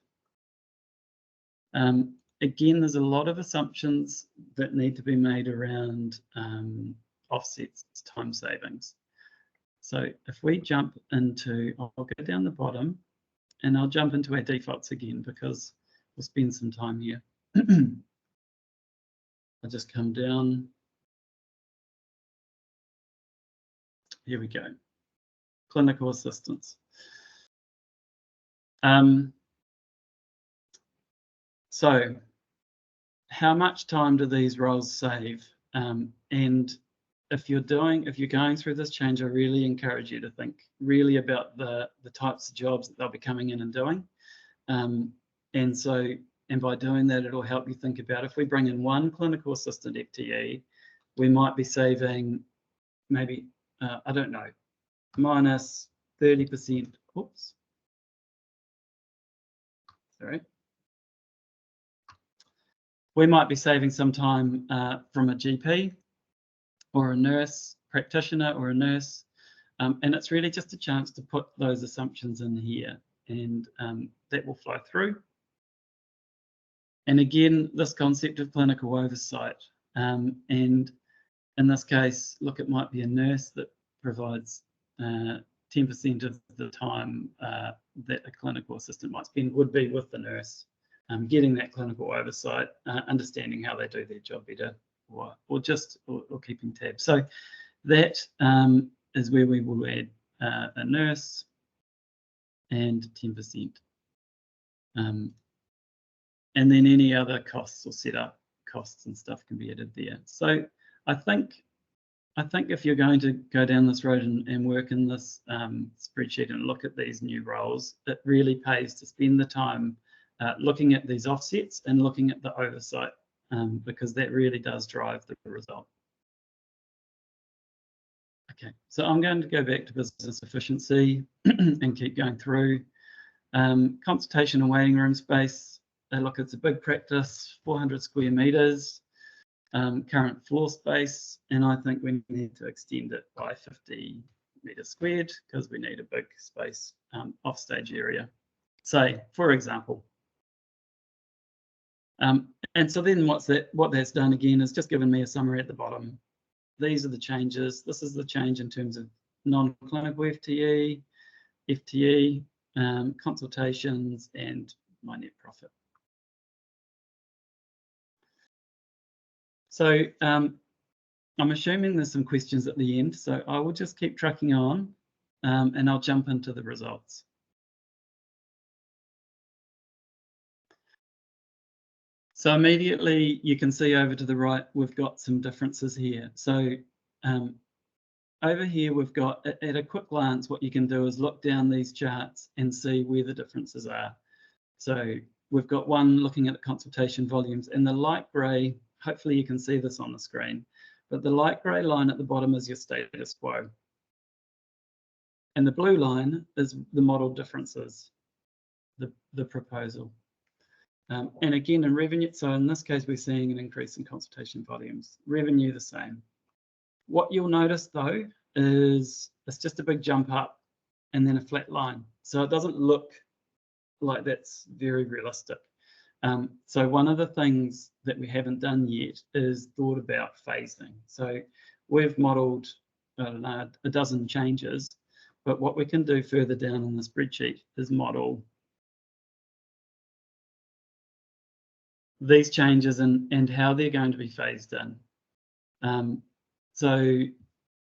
Again, there's a lot of assumptions that need to be made around offsets, time savings. So if we jump into, I'll go down the bottom and I'll jump into our defaults again because we'll spend some time here. I'll just come down. Here we go. Clinical assistants. So how much time do these roles save? And if you're going through this change, I really encourage you to think really about the types of jobs that they'll be coming in and doing. And by doing that, it'll help you think about if we bring in one clinical assistant FTE, we might be saving maybe, I don't know, minus 30%. Oops. Sorry. We might be saving some time from a GP or a nurse practitioner or a nurse. And it's really just a chance to put those assumptions in here, and that will flow through. And again, this concept of clinical oversight. And in this case, look, it might be a nurse that provides 10% of the time that a clinical assistant might spend would be with the nurse, getting that clinical oversight, understanding how they do their job better, or keeping tabs. So that is where we will add a nurse and 10%. And then any other costs or setup costs and stuff can be added there. So I think if you're going to go down this road and work in this spreadsheet and look at these new roles, it really pays to spend the time looking at these offsets and looking at the oversight, because that really does drive the result. Okay, so I'm going to go back to business efficiency and keep going through. Consultation and waiting room space. Look, it's a big practice, 400 square meters, current floor space, and I think we need to extend it by 50 meters squared because we need a big space offstage area. Say, for example, And so then what that's done again is just given me a summary at the bottom. These are the changes. This is the change in terms of non-clinical FTE, consultations, and my net profit. So I'm assuming there's some questions at the end, so I will just keep trucking on and I'll jump into the results. So immediately you can see over to the right, we've got some differences here. So over here, we've got, at a quick glance, what you can do is look down these charts and see where the differences are. So we've got one looking at the consultation volumes, and the light grey, hopefully you can see this on the screen, but the light grey line at the bottom is your status quo. And the blue line is the model differences, the proposal. And again, in revenue, so in this case, we're seeing an increase in consultation volumes. Revenue the same. What you'll notice though is it's just a big jump up and then a flat line. So it doesn't look like that's very realistic. So one of the things that we haven't done yet is thought about phasing. So we've modeled, I don't know, a dozen changes, but what we can do further down in the spreadsheet is model these changes and how they're going to be phased in. So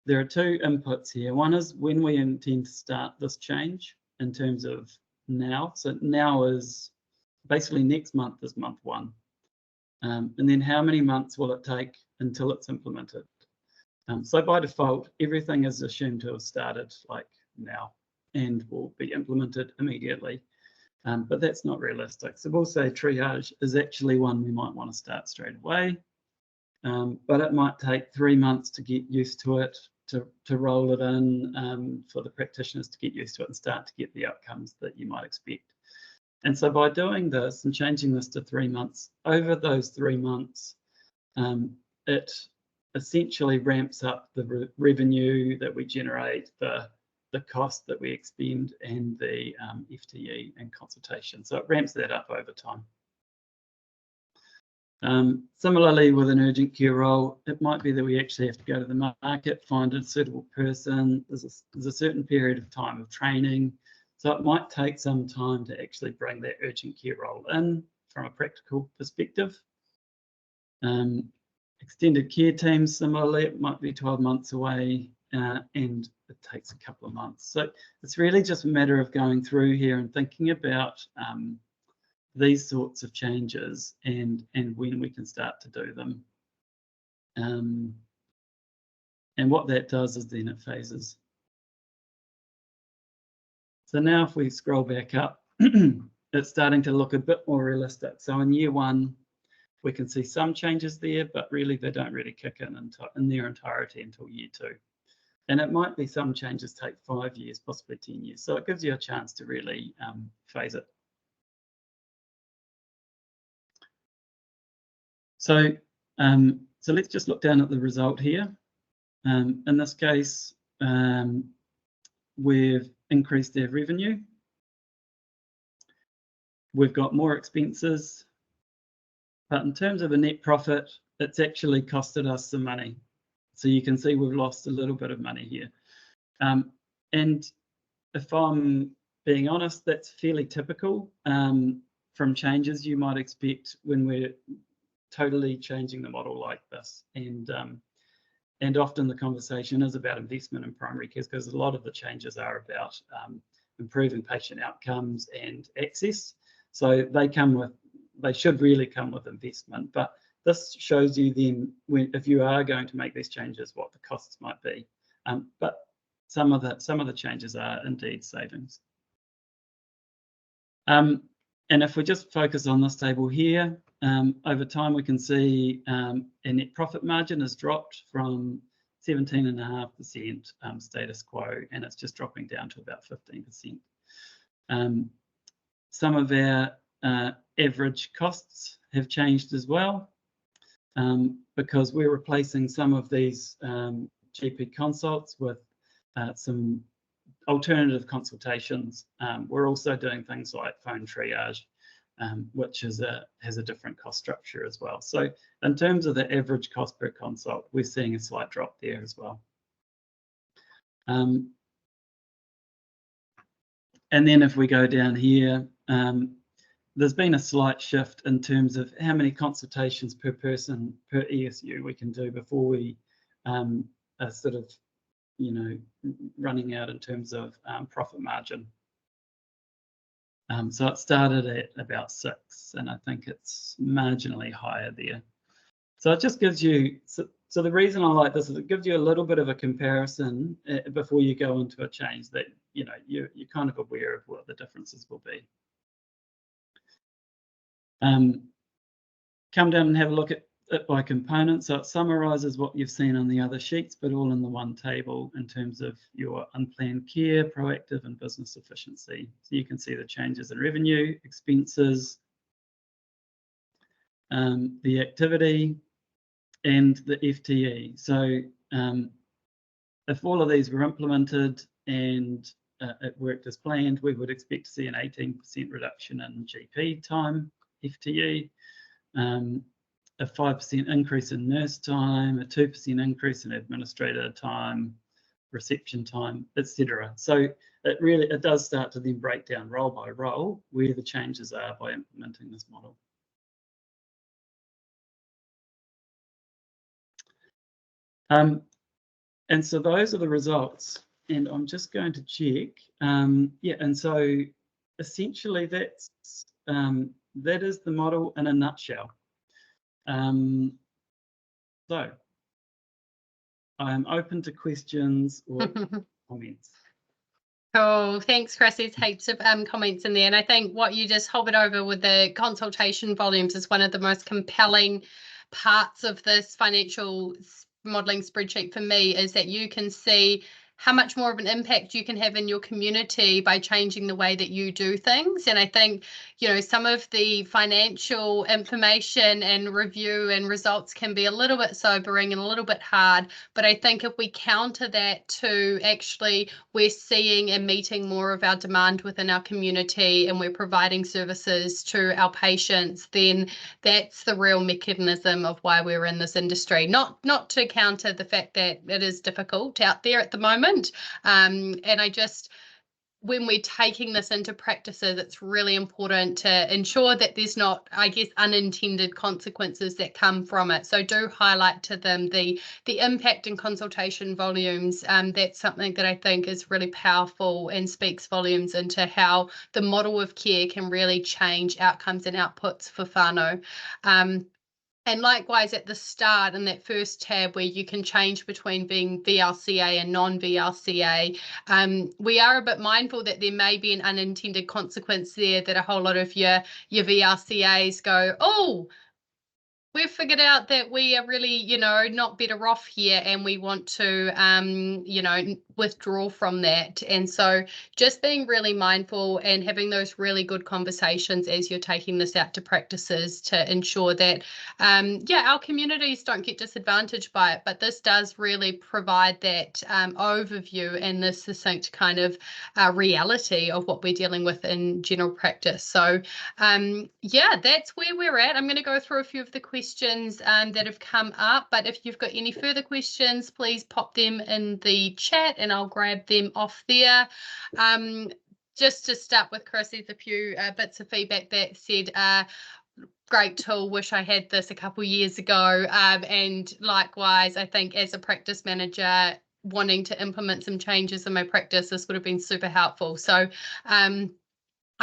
there are two inputs here. One is when we intend to start this change in terms of now. So now is basically next month is month 1. And then how many months will it take until it's implemented? So by default, everything is assumed to have started like now and will be implemented immediately. But that's not realistic. So we'll say triage is actually one we might want to start straight away. But it might take 3 months to get used to it, to roll it in, for the practitioners to get used to it and start to get the outcomes that you might expect. And so by doing this and changing this to 3 months, over those 3 months, it essentially ramps up the revenue that we generate, the cost that we expend, and the FTE and consultation. So it ramps that up over time. Similarly, with an urgent care role, it might be that we actually have to go to the market, find a suitable person. There's a certain period of time of training. So it might take some time to actually bring that urgent care role in from a practical perspective. Extended care teams, similarly, it might be 12 months away and it takes a couple of months. So it's really just a matter of going through here and thinking about these sorts of changes and when we can start to do them. And what that does is then it phases. So now if we scroll back up, it's starting to look a bit more realistic. So in year 1, we can see some changes there, but really they don't really kick in their entirety until year 2. And it might be some changes take 5 years, possibly 10 years. So it gives you a chance to really phase it. So let's just look down at the result here. In this case, we've increased our revenue. We've got more expenses, but in terms of a net profit, it's actually costed us some money. So you can see we've lost a little bit of money here. And if I'm being honest, that's fairly typical from changes you might expect when we're totally changing the model like this. And often the conversation is about investment in primary care because a lot of the changes are about improving patient outcomes and access. So they should really come with investment, but this shows you then if you are going to make these changes, what the costs might be. But some of the changes are indeed savings. And if we just focus on this table here, over time we can see a net profit margin has dropped from 17.5% status quo, and it's just dropping down to about 15%. Some of our average costs have changed as well because we're replacing some of these GP consults with some alternative consultations. We're also doing things like phone triage which has a different cost structure as well. So in terms of the average cost per consult, we're seeing a slight drop there as well. And then if we go down here, there's been a slight shift in terms of how many consultations per person per ESU we can do before we are sort of, you know, running out in terms of profit margin. So it started at about 6, and I think it's marginally higher there. So it just gives you, so the reason I like this is it gives you a little bit of a comparison before you go into a change that, you know, you're kind of aware of what the differences will be. Come down and have a look at it by component. So it summarises what you've seen on the other sheets, but all in the one table in terms of your unplanned care, proactive and business efficiency. So you can see the changes in revenue, expenses, the activity, and the FTE. So if all of these were implemented and it worked as planned, we would expect to see an 18% reduction in GP time, FTE, a 5% increase in nurse time, a 2% increase in administrator time, reception time, etc. So it does start to then break down role by role where the changes are by implementing this model. And so those are the results, and I'm just going to check. Yeah, and so essentially that is the model in a nutshell. So I'm open to questions or comments. Cool, thanks Chris. There's heaps of comments in there, and I think what you just hovered over with the consultation volumes is one of the most compelling parts of this financial modelling spreadsheet for me, is that you can see how much more of an impact you can have in your community by changing the way that you do things. And I think, you know, some of the financial information and review and results can be a little bit sobering and a little bit hard. But I think if we counter that to actually we're seeing and meeting more of our demand within our community and we're providing services to our patients, then that's the real mechanism of why we're in this industry. Not to counter the fact that it is difficult out there at the moment. And I just, when we're taking this into practices, it's really important to ensure that there's not, I guess, unintended consequences that come from it. So do highlight to them the impact in consultation volumes. That's something that I think is really powerful and speaks volumes into how the model of care can really change outcomes and outputs for whānau. And likewise at the start in that first tab where you can change between being VLCA and non-VLCA, we are a bit mindful that there may be an unintended consequence there, that a whole lot of your VLCAs go, oh, we've figured out that we are really, you know, not better off here and we want to, you know, withdraw from that. And so just being really mindful and having those really good conversations as you're taking this out to practices to ensure that, yeah, our communities don't get disadvantaged by it, but this does really provide that overview and the succinct kind of reality of what we're dealing with in general practice. So, yeah, that's where we're at. I'm going to go through a few of the questions that have come up, but if you've got any further questions, please pop them in the chat and I'll grab them off there. Just to start with Chris, there's a few bits of feedback that said, great tool, wish I had this a couple years ago, and likewise I think as a practice manager wanting to implement some changes in my practice, this would have been super helpful. So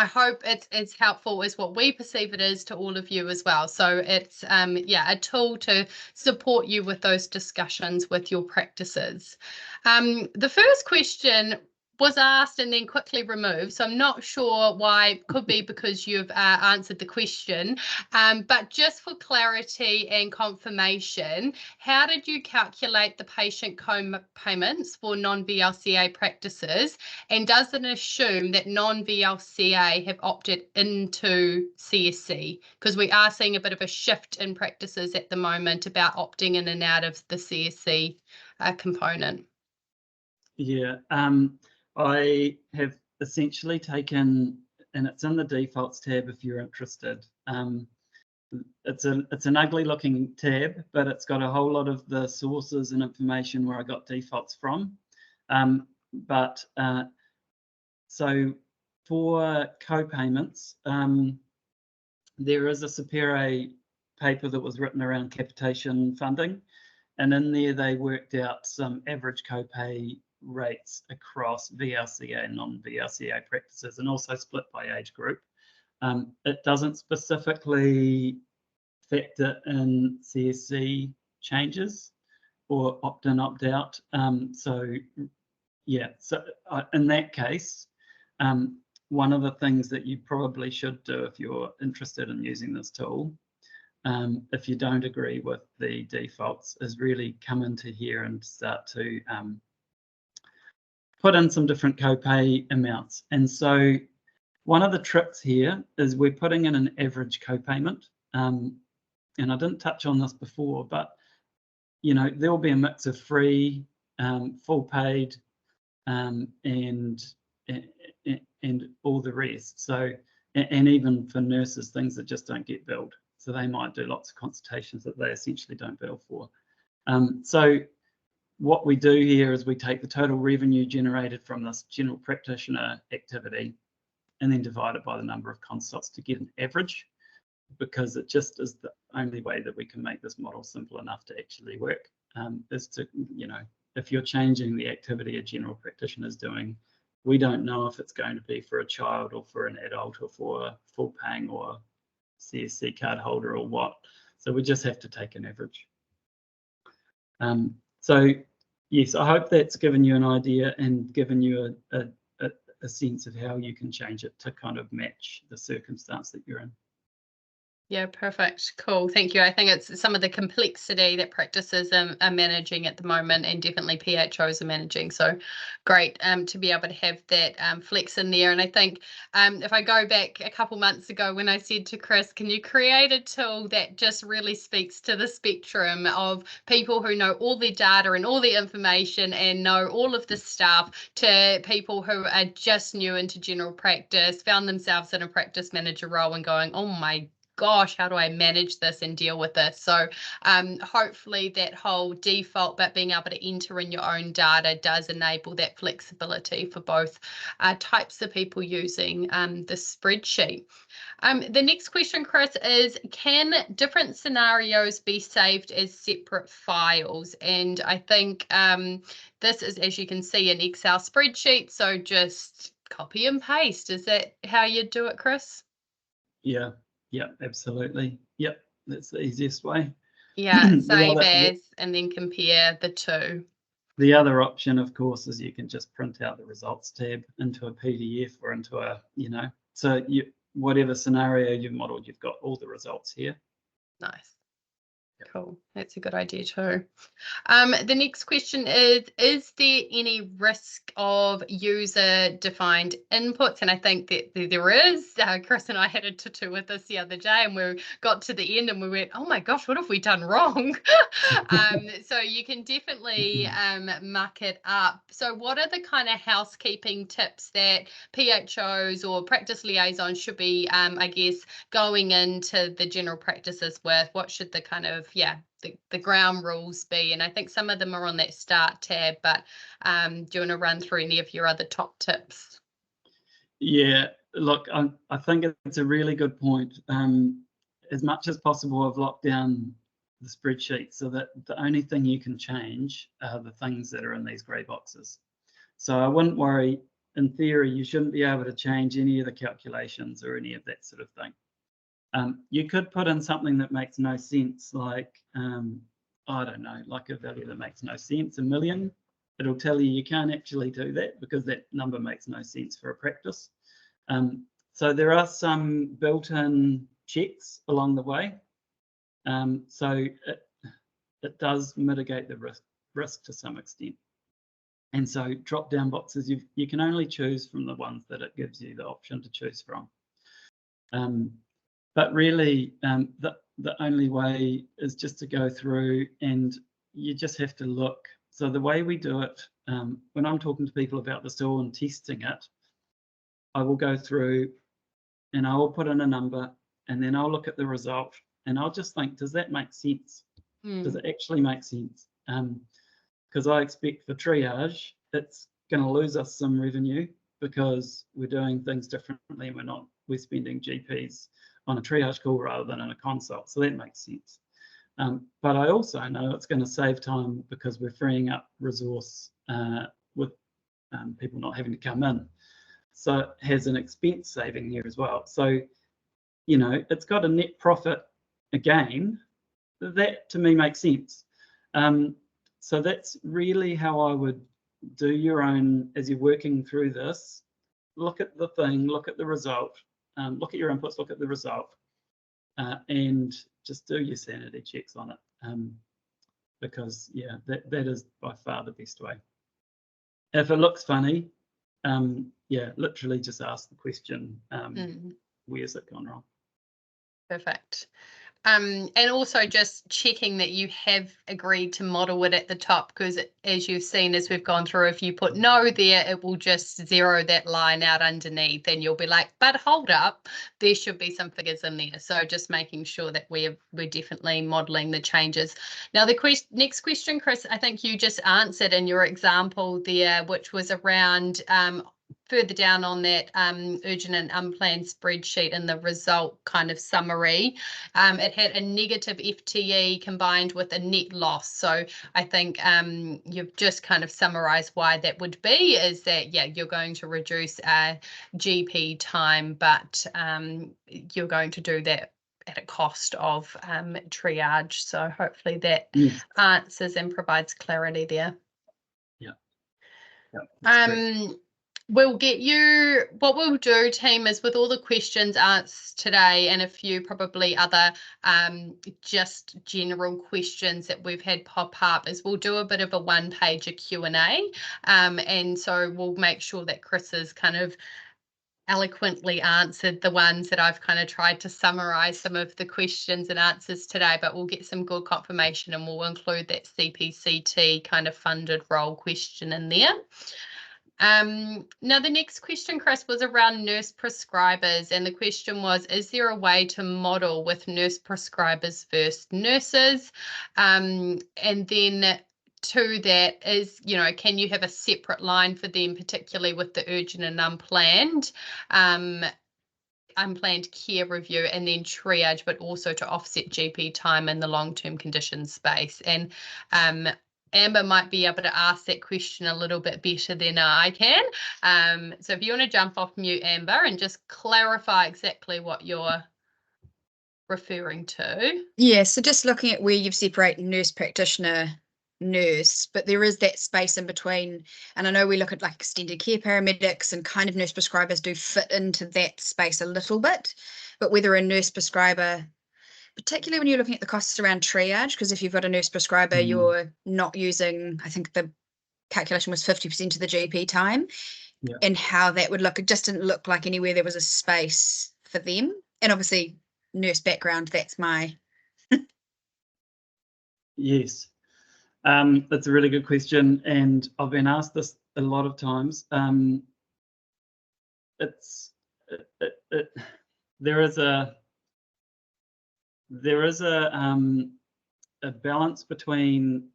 I hope it's as helpful as what we perceive it is to all of you as well. So it's, yeah, a tool to support you with those discussions with your practices. The first question was asked and then quickly removed, so I'm not sure why. It could be because you've answered the question, but just for clarity and confirmation, how did you calculate the patient co-payments for non-VLCA practices, and does it assume that non-VLCA have opted into CSC? Because we are seeing a bit of a shift in practices at the moment about opting in and out of the CSC component. Yeah, I have essentially taken and it's in the defaults tab if you're interested. It's an ugly looking tab, but it's got a whole lot of the sources and information where I got defaults from. So for co-payments, there is a Sapere paper that was written around capitation funding, and in there they worked out some average co-pay rates across VRCA and non-VRCA practices, and also split by age group. It doesn't specifically factor in CSC changes or opt-in, opt-out. So in that case, one of the things that you probably should do if you're interested in using this tool, if you don't agree with the defaults, is really come into here and start to put in some different copay amounts. And so one of the tricks here is we're putting in an average copayment. And I didn't touch on this before, but there will be a mix of free, full paid, and all the rest. So, and even for nurses, things that just don't get billed. So they might do lots of consultations that they essentially don't bill for. So what we do here is we take the total revenue generated from this general practitioner activity and then divide it by the number of consults to get an average, because it just is the only way that we can make this model simple enough to actually work. Is to, if you're changing the activity a general practitioner is doing, we don't know if it's going to be for a child or for an adult or for full paying or CSC card holder or what. So we just have to take an average. So yes, I hope that's given you an idea and given you a sense of how you can change it to kind of match the circumstance that you're in. Yeah, perfect. Cool. Thank you. I think it's some of the complexity that practices are managing at the moment, and definitely PHOs are managing. So great to be able to have that flex in there. And I think if I go back a couple months ago when I said to Chris, can you create a tool that just really speaks to the spectrum of people who know all their data and all the information and know all of the stuff, to people who are just new into general practice, found themselves in a practice manager role and going, oh my gosh, how do I manage this and deal with this? So hopefully that whole default, but being able to enter in your own data, does enable that flexibility for both types of people using the spreadsheet. The next question, Chris, is can different scenarios be saved as separate files? And I think this is, as you can see, an Excel spreadsheet, so just copy and paste. Is that how you do it, Chris? Yeah, absolutely. Yep, that's the easiest way. Yeah, save as and then compare the two. The other option, of course, is you can just print out the results tab into a PDF or into a, so whatever scenario you've modeled, you've got all the results here. Nice. Cool. That's a good idea too. The next question is there any risk of user-defined inputs? And I think that there is. Chris and I had a tutu with this the other day, and we got to the end and we went, oh my gosh, what have we done wrong? So you can definitely muck it up. So what are the kind of housekeeping tips that PHOs or practice liaisons should be, I guess, going into the general practices with? What should the kind of, the ground rules be? And I think some of them are on that start tab, but do you want to run through any of your other top tips? Yeah, look, I think it's a really good point. As much as possible, I've locked down the spreadsheet so that the only thing you can change are the things that are in these grey boxes. So I wouldn't worry. In theory, you shouldn't be able to change any of the calculations or any of that sort of thing. You could put in something that makes no sense, like, I don't know, like a value that makes no sense, 1 million. It'll tell you can't actually do that because that number makes no sense for a practice. So there are some built-in checks along the way. So it does mitigate the risk to some extent. And so drop-down boxes, you can only choose from the ones that it gives you the option to choose from. But really, the only way is just to go through, and you just have to look. So the way we do it, when I'm talking to people about this tool and testing it, I will go through and I will put in a number, and then I'll look at the result, and I'll just think, does that make sense? Does it actually make sense? Because I expect for triage, it's going to lose us some revenue because we're doing things differently. We're spending GPs on a triage call rather than in a consult. So that makes sense. But I also know it's going to save time because we're freeing up resource with people not having to come in. So it has an expense saving here as well. So, you know, it's got a net profit again. That to me makes sense. So that's really how I would do your own, as you're working through this, look at the thing, look at the result, look at your inputs, look at the result, and just do your sanity checks on it. Because yeah, that is by far the best way. If it looks funny, yeah, literally just ask the question, where's it gone wrong? Perfect. And also just checking that you have agreed to model it at the top, because as you've seen, as we've gone through, if you put no there, it will just zero that line out underneath, and you'll be like, but hold up, there should be some figures in there. So just making sure that we're definitely modeling the changes. Now the next question, Chris, I think you just answered in your example there, which was around further down on that urgent and unplanned spreadsheet in the result kind of summary. It had a negative FTE combined with a net loss. So I think you've just kind of summarized why that would be, is that, yeah, you're going to reduce GP time, but you're going to do that at a cost of triage. So hopefully that answers and provides clarity there. Yeah. We'll get you, what we'll do, team, is with all the questions asked today and a few probably other just general questions that we've had pop up, is we'll do a bit of a one-pager Q&A. And so we'll make sure that Chris has kind of eloquently answered the ones that I've kind of tried to summarize some of the questions and answers today, but we'll get some good confirmation and we'll include that CPCT kind of funded role question in there. Now the next question, Chris, was around nurse prescribers, and the question was, is there a way to model with nurse prescribers versus nurses? And then to that is, you know, can you have a separate line for them, particularly with the urgent and unplanned care review, and then triage, but also to offset GP time in the long-term conditions space? And Amber might be able to ask that question a little bit better than I can. So if you want to jump off mute, Amber, and just clarify exactly what you're referring to. Yeah, so just looking at where you've separated nurse practitioner, nurse, but there is that space in between. And I know we look at like extended care paramedics, and kind of nurse prescribers do fit into that space a little bit, but whether a nurse prescriber, particularly when you're looking at the costs around triage, because if you've got a nurse prescriber, you're not using, I think the calculation was 50% of the GP time, and how that would look. It just didn't look like anywhere there was a space for them. And obviously nurse background, that's my Yes, that's a really good question, and I've been asked this a lot of times. There is a balance between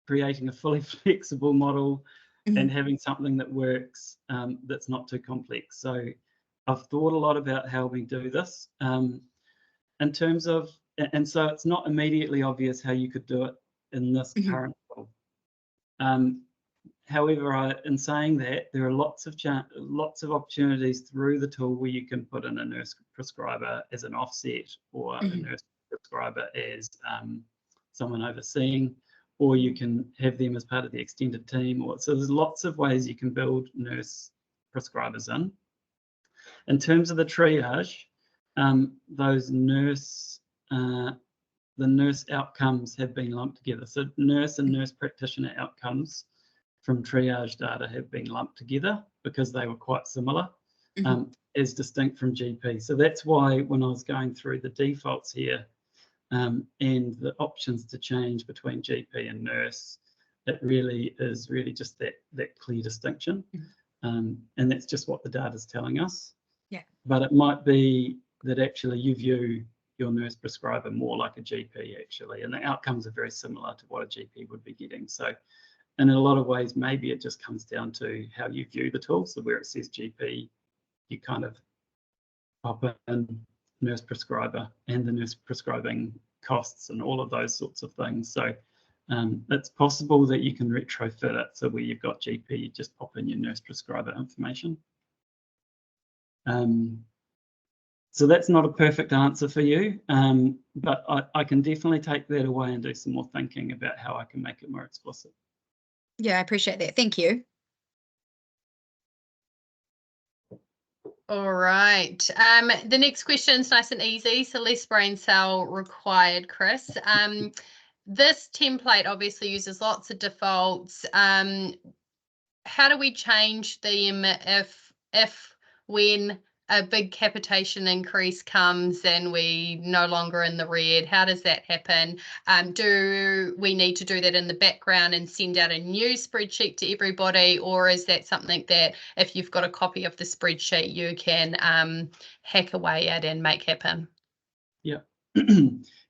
creating a fully flexible model and having something that works, that's not too complex. So I've thought a lot about how we do this in terms of, and so it's not immediately obvious how you could do it in this current model. However, in saying that, there are lots of opportunities through the tool where you can put in a nurse prescriber as an offset, or a nurse prescriber as someone overseeing, or you can have them as part of the extended team. So there's lots of ways you can build nurse prescribers in. In terms of the triage, the nurse outcomes have been lumped together. So nurse and nurse practitioner outcomes from triage data have been lumped together because they were quite similar, as distinct from GP. So that's why when I was going through the defaults here and the options to change between GP and nurse, it really is just that clear distinction. And that's just what the data is telling us. Yeah. But it might be that actually you view your nurse prescriber more like a GP actually, and the outcomes are very similar to what a GP would be getting. So in a lot of ways, maybe it just comes down to how you view the tool. So where it says GP, you kind of pop in nurse prescriber and the nurse prescribing costs and all of those sorts of things. So it's possible that you can retrofit it. So where you've got GP, you just pop in your nurse prescriber information. So that's not a perfect answer for you, but I can definitely take that away and do some more thinking about how I can make it more explicit. Yeah, I appreciate that. Thank you. All right. The next question is nice and easy, so less brain cell required, Chris. This template obviously uses lots of defaults. How do we change them if when a big capitation increase comes and we no longer in the red? How does that happen? Do we need to do that in the background and send out a new spreadsheet to everybody, or is that something that if you've got a copy of the spreadsheet you can hack away at and make happen? Yeah.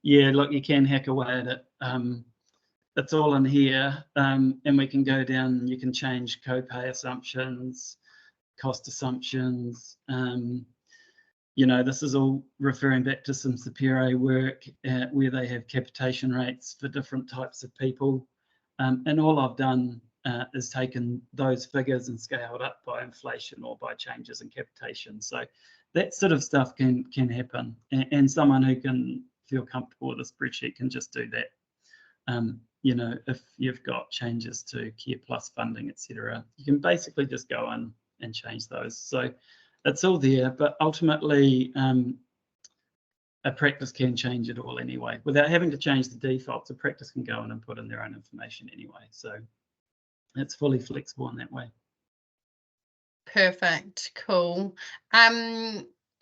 Yeah, look, you can hack away at it. It's all in here, and we can go down, you can change copay assumptions, cost assumptions. You know, this is all referring back to some superior work where they have capitation rates for different types of people. And all I've done is taken those figures and scaled up by inflation or by changes in capitation. So that sort of stuff can happen. And someone who can feel comfortable with a spreadsheet can just do that. You know, if you've got changes to Care Plus funding, etc., you can basically just go in and change those. So it's all there, but ultimately a practice can change it all anyway. Without having to change the defaults, a practice can go in and put in their own information anyway. So it's fully flexible in that way. Perfect, cool.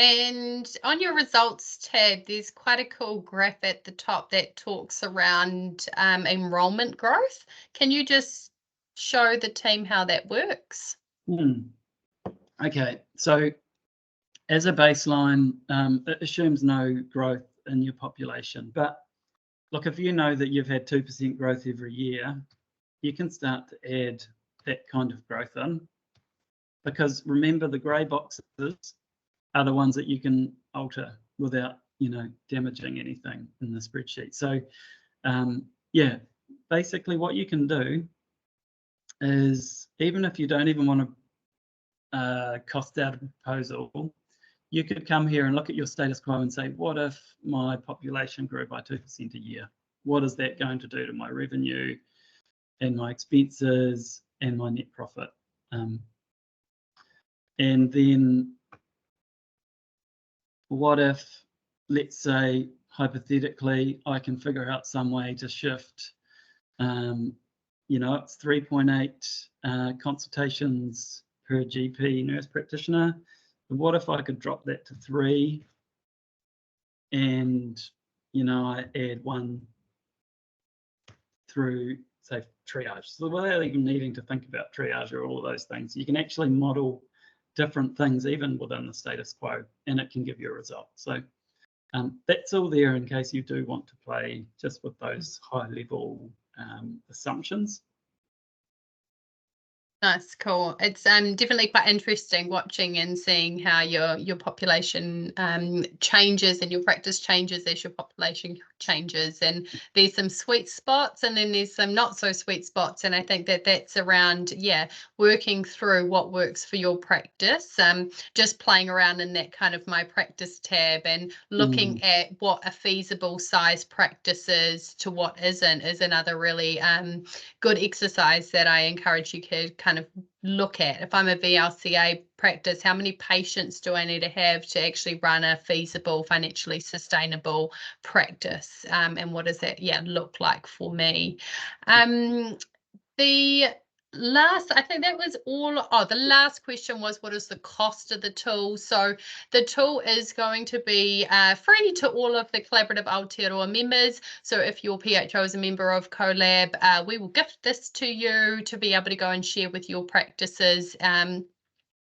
And on your results tab, there's quite a cool graph at the top that talks around enrollment growth. Can you just show the team how that works? Okay, so as a baseline, it assumes no growth in your population. But look, if you know that you've had 2% growth every year, you can start to add that kind of growth in. Because remember, the grey boxes are the ones that you can alter without, you know, damaging anything in the spreadsheet. So yeah, basically what you can do is, even if you don't even want to cost out a proposal, you could come here and look at your status quo and say, what if my population grew by 2% a year? What is that going to do to my revenue and my expenses and my net profit? And then what if, let's say, hypothetically, I can figure out some way to shift, you know, it's 3.8 consultations per GP nurse practitioner. What if I could drop that to 3 and, you know, I add 1 through, say, triage. So without even needing to think about triage or all of those things, you can actually model different things even within the status quo, and it can give you a result. So that's all there in case you do want to play just with those high level assumptions. Nice, cool. It's definitely quite interesting watching and seeing how your population changes and your practice changes as your population changes. And there's some sweet spots and then there's some not so sweet spots. And I think that that's around, yeah, working through what works for your practice. Just playing around in that kind of my practice tab and looking at what a feasible size practice is to what isn't is another really good exercise that I encourage you to kind of look at. If I'm a VLCA practice, how many patients do I need to have to actually run a feasible, financially sustainable practice? And what does that look like for me? I think that was all. Oh, the last question was, what is the cost of the tool? So the tool is going to be free to all of the Collaborative Aotearoa members. So if your PHO is a member of Collab, we will gift this to you to be able to go and share with your practices.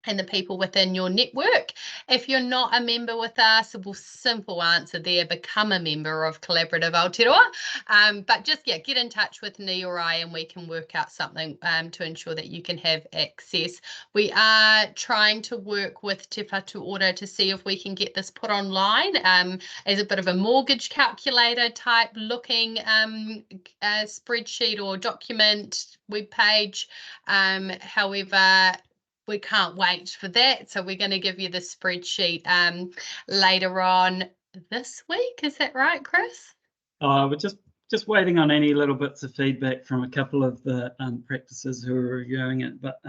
and the people within your network. If you're not a member with us, well, simple answer there, become a member of Collaborative Aotearoa. But just, get in touch with Ni or I and we can work out something to ensure that you can have access. We are trying to work with Te Whatuora to see if we can get this put online as a bit of a mortgage calculator type looking spreadsheet or document web page. However, we can't wait for that. So we're going to give you the spreadsheet later on this week. Is that right, Chris? We're just waiting on any little bits of feedback from a couple of the practices who are reviewing it, but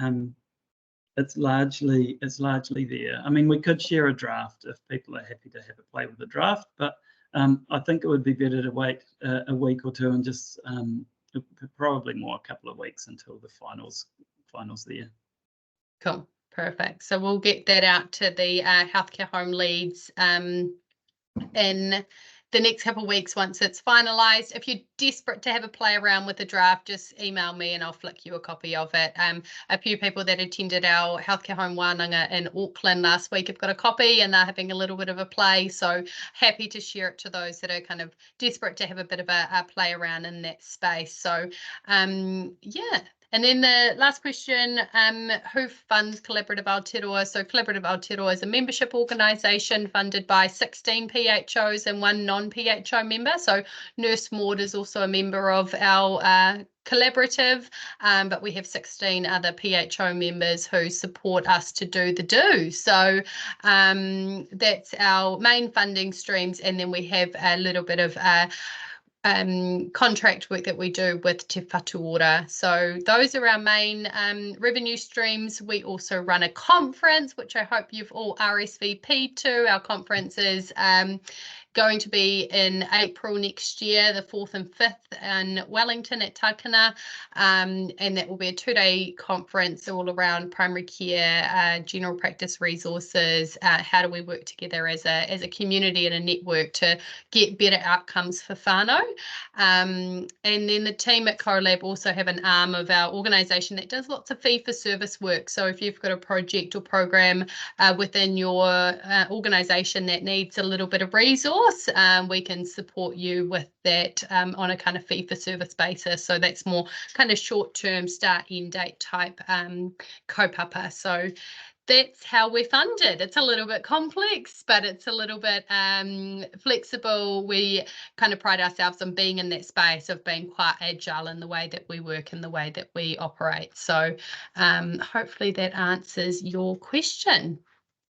it's largely there. I mean, we could share a draft if people are happy to have a play with the draft, but I think it would be better to wait a week or two and just probably more a couple of weeks until the finals there. Cool, perfect. So we'll get that out to the healthcare home leads in the next couple of weeks once it's finalised. If you're desperate to have a play around with the draft, just email me and I'll flick you a copy of it. A few people that attended our healthcare home wānanga in Auckland last week have got a copy and they're having a little bit of a play. So happy to share it to those that are kind of desperate to have a bit of a play around in that space. So yeah. And then the last question, who funds Collaborative Aotearoa? So Collaborative Aotearoa is a membership organisation funded by 16 PHOs and 1 non-PHO member. So Nurse Maud is also a member of our collaborative, but we have 16 other PHO members who support us to do the do. So that's our main funding streams. And then we have a little bit of contract work that we do with Te Whatuora. So those are our main revenue streams. We also run a conference, which I hope you've all RSVP'd to. Our conference is going to be in April next year, the 4th and 5th in Wellington at Takana, and that will be a 2-day conference all around primary care, general practice resources, how do we work together as a community and a network to get better outcomes for whānau. And then the team at CoLab also have an arm of our organisation that does lots of fee-for-service work. So if you've got a project or program within your organisation that needs a little bit of resource, we can support you with that on a kind of fee-for-service basis. So that's more kind of short-term start-end date type kaupapa. So that's how we're funded. It's a little bit complex, but it's a little bit flexible. We kind of pride ourselves on being in that space of being quite agile in the way that we work and the way that we operate. So hopefully that answers your question.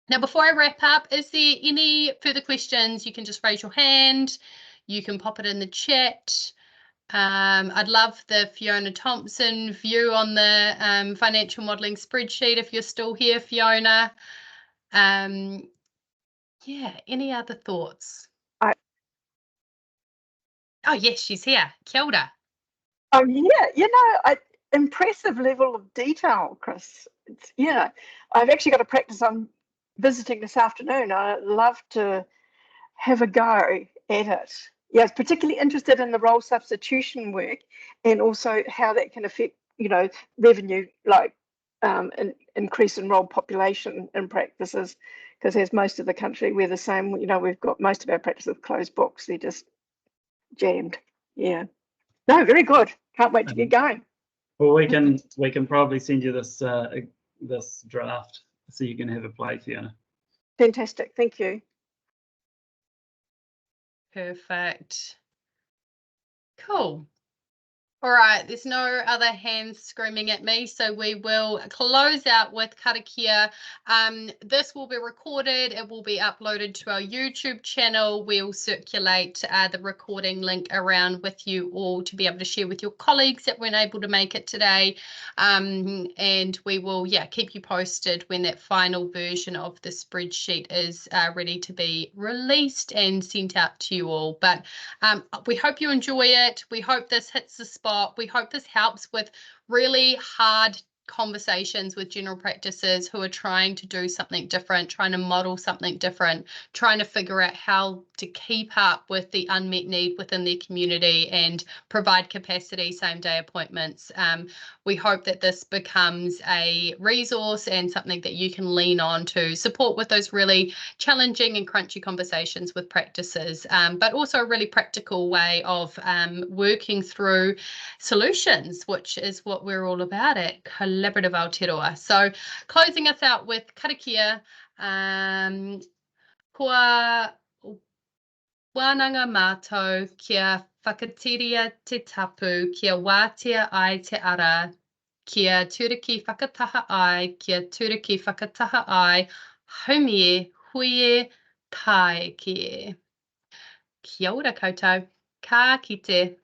Now, before I wrap up, is there any further questions? You can just raise your hand. You can pop it in the chat. I'd love the Fiona Thompson view on the financial modelling spreadsheet if you're still here, Fiona. Yeah, any other thoughts? Oh, yes, she's here. Kia ora. Yeah, impressive level of detail, Chris. I've actually got a practice I'm visiting this afternoon. I'd love to have a go at it. Yeah, I was particularly interested in the role substitution work and also how that can affect, revenue, like increase in role population in practices, because as most of the country, we're the same. We've got most of our practices closed books. They're just jammed. Yeah. No, very good. Can't wait to get going. Well, we can probably send you this this draft so you can have a play, Fiona. Fantastic. Thank you. Perfect. Cool. All right, there's no other hands screaming at me, so we will close out with karakia. This will be recorded. It will be uploaded to our YouTube channel. We'll circulate the recording link around with you all to be able to share with your colleagues that weren't able to make it today. And we will, keep you posted when that final version of the spreadsheet is ready to be released and sent out to you all. But we hope you enjoy it. We hope this hits the spot. We hope this helps with really hard conversations with general practices who are trying to do something different, trying to model something different, trying to figure out how to keep up with the unmet need within their community and provide capacity same-day appointments. We hope that this becomes a resource and something that you can lean on to support with those really challenging and crunchy conversations with practices, but also a really practical way of working through solutions, which is what we're all about at Collaborative Aotearoa. So closing us out with karakia, kua wānanga mātou kia whakatiria te tapu, kia wātea ai te ara, kia turiki whakataha ai, kia turiki whakataha ai, haumie huie kai kie. Kia ora koutou, ka kite.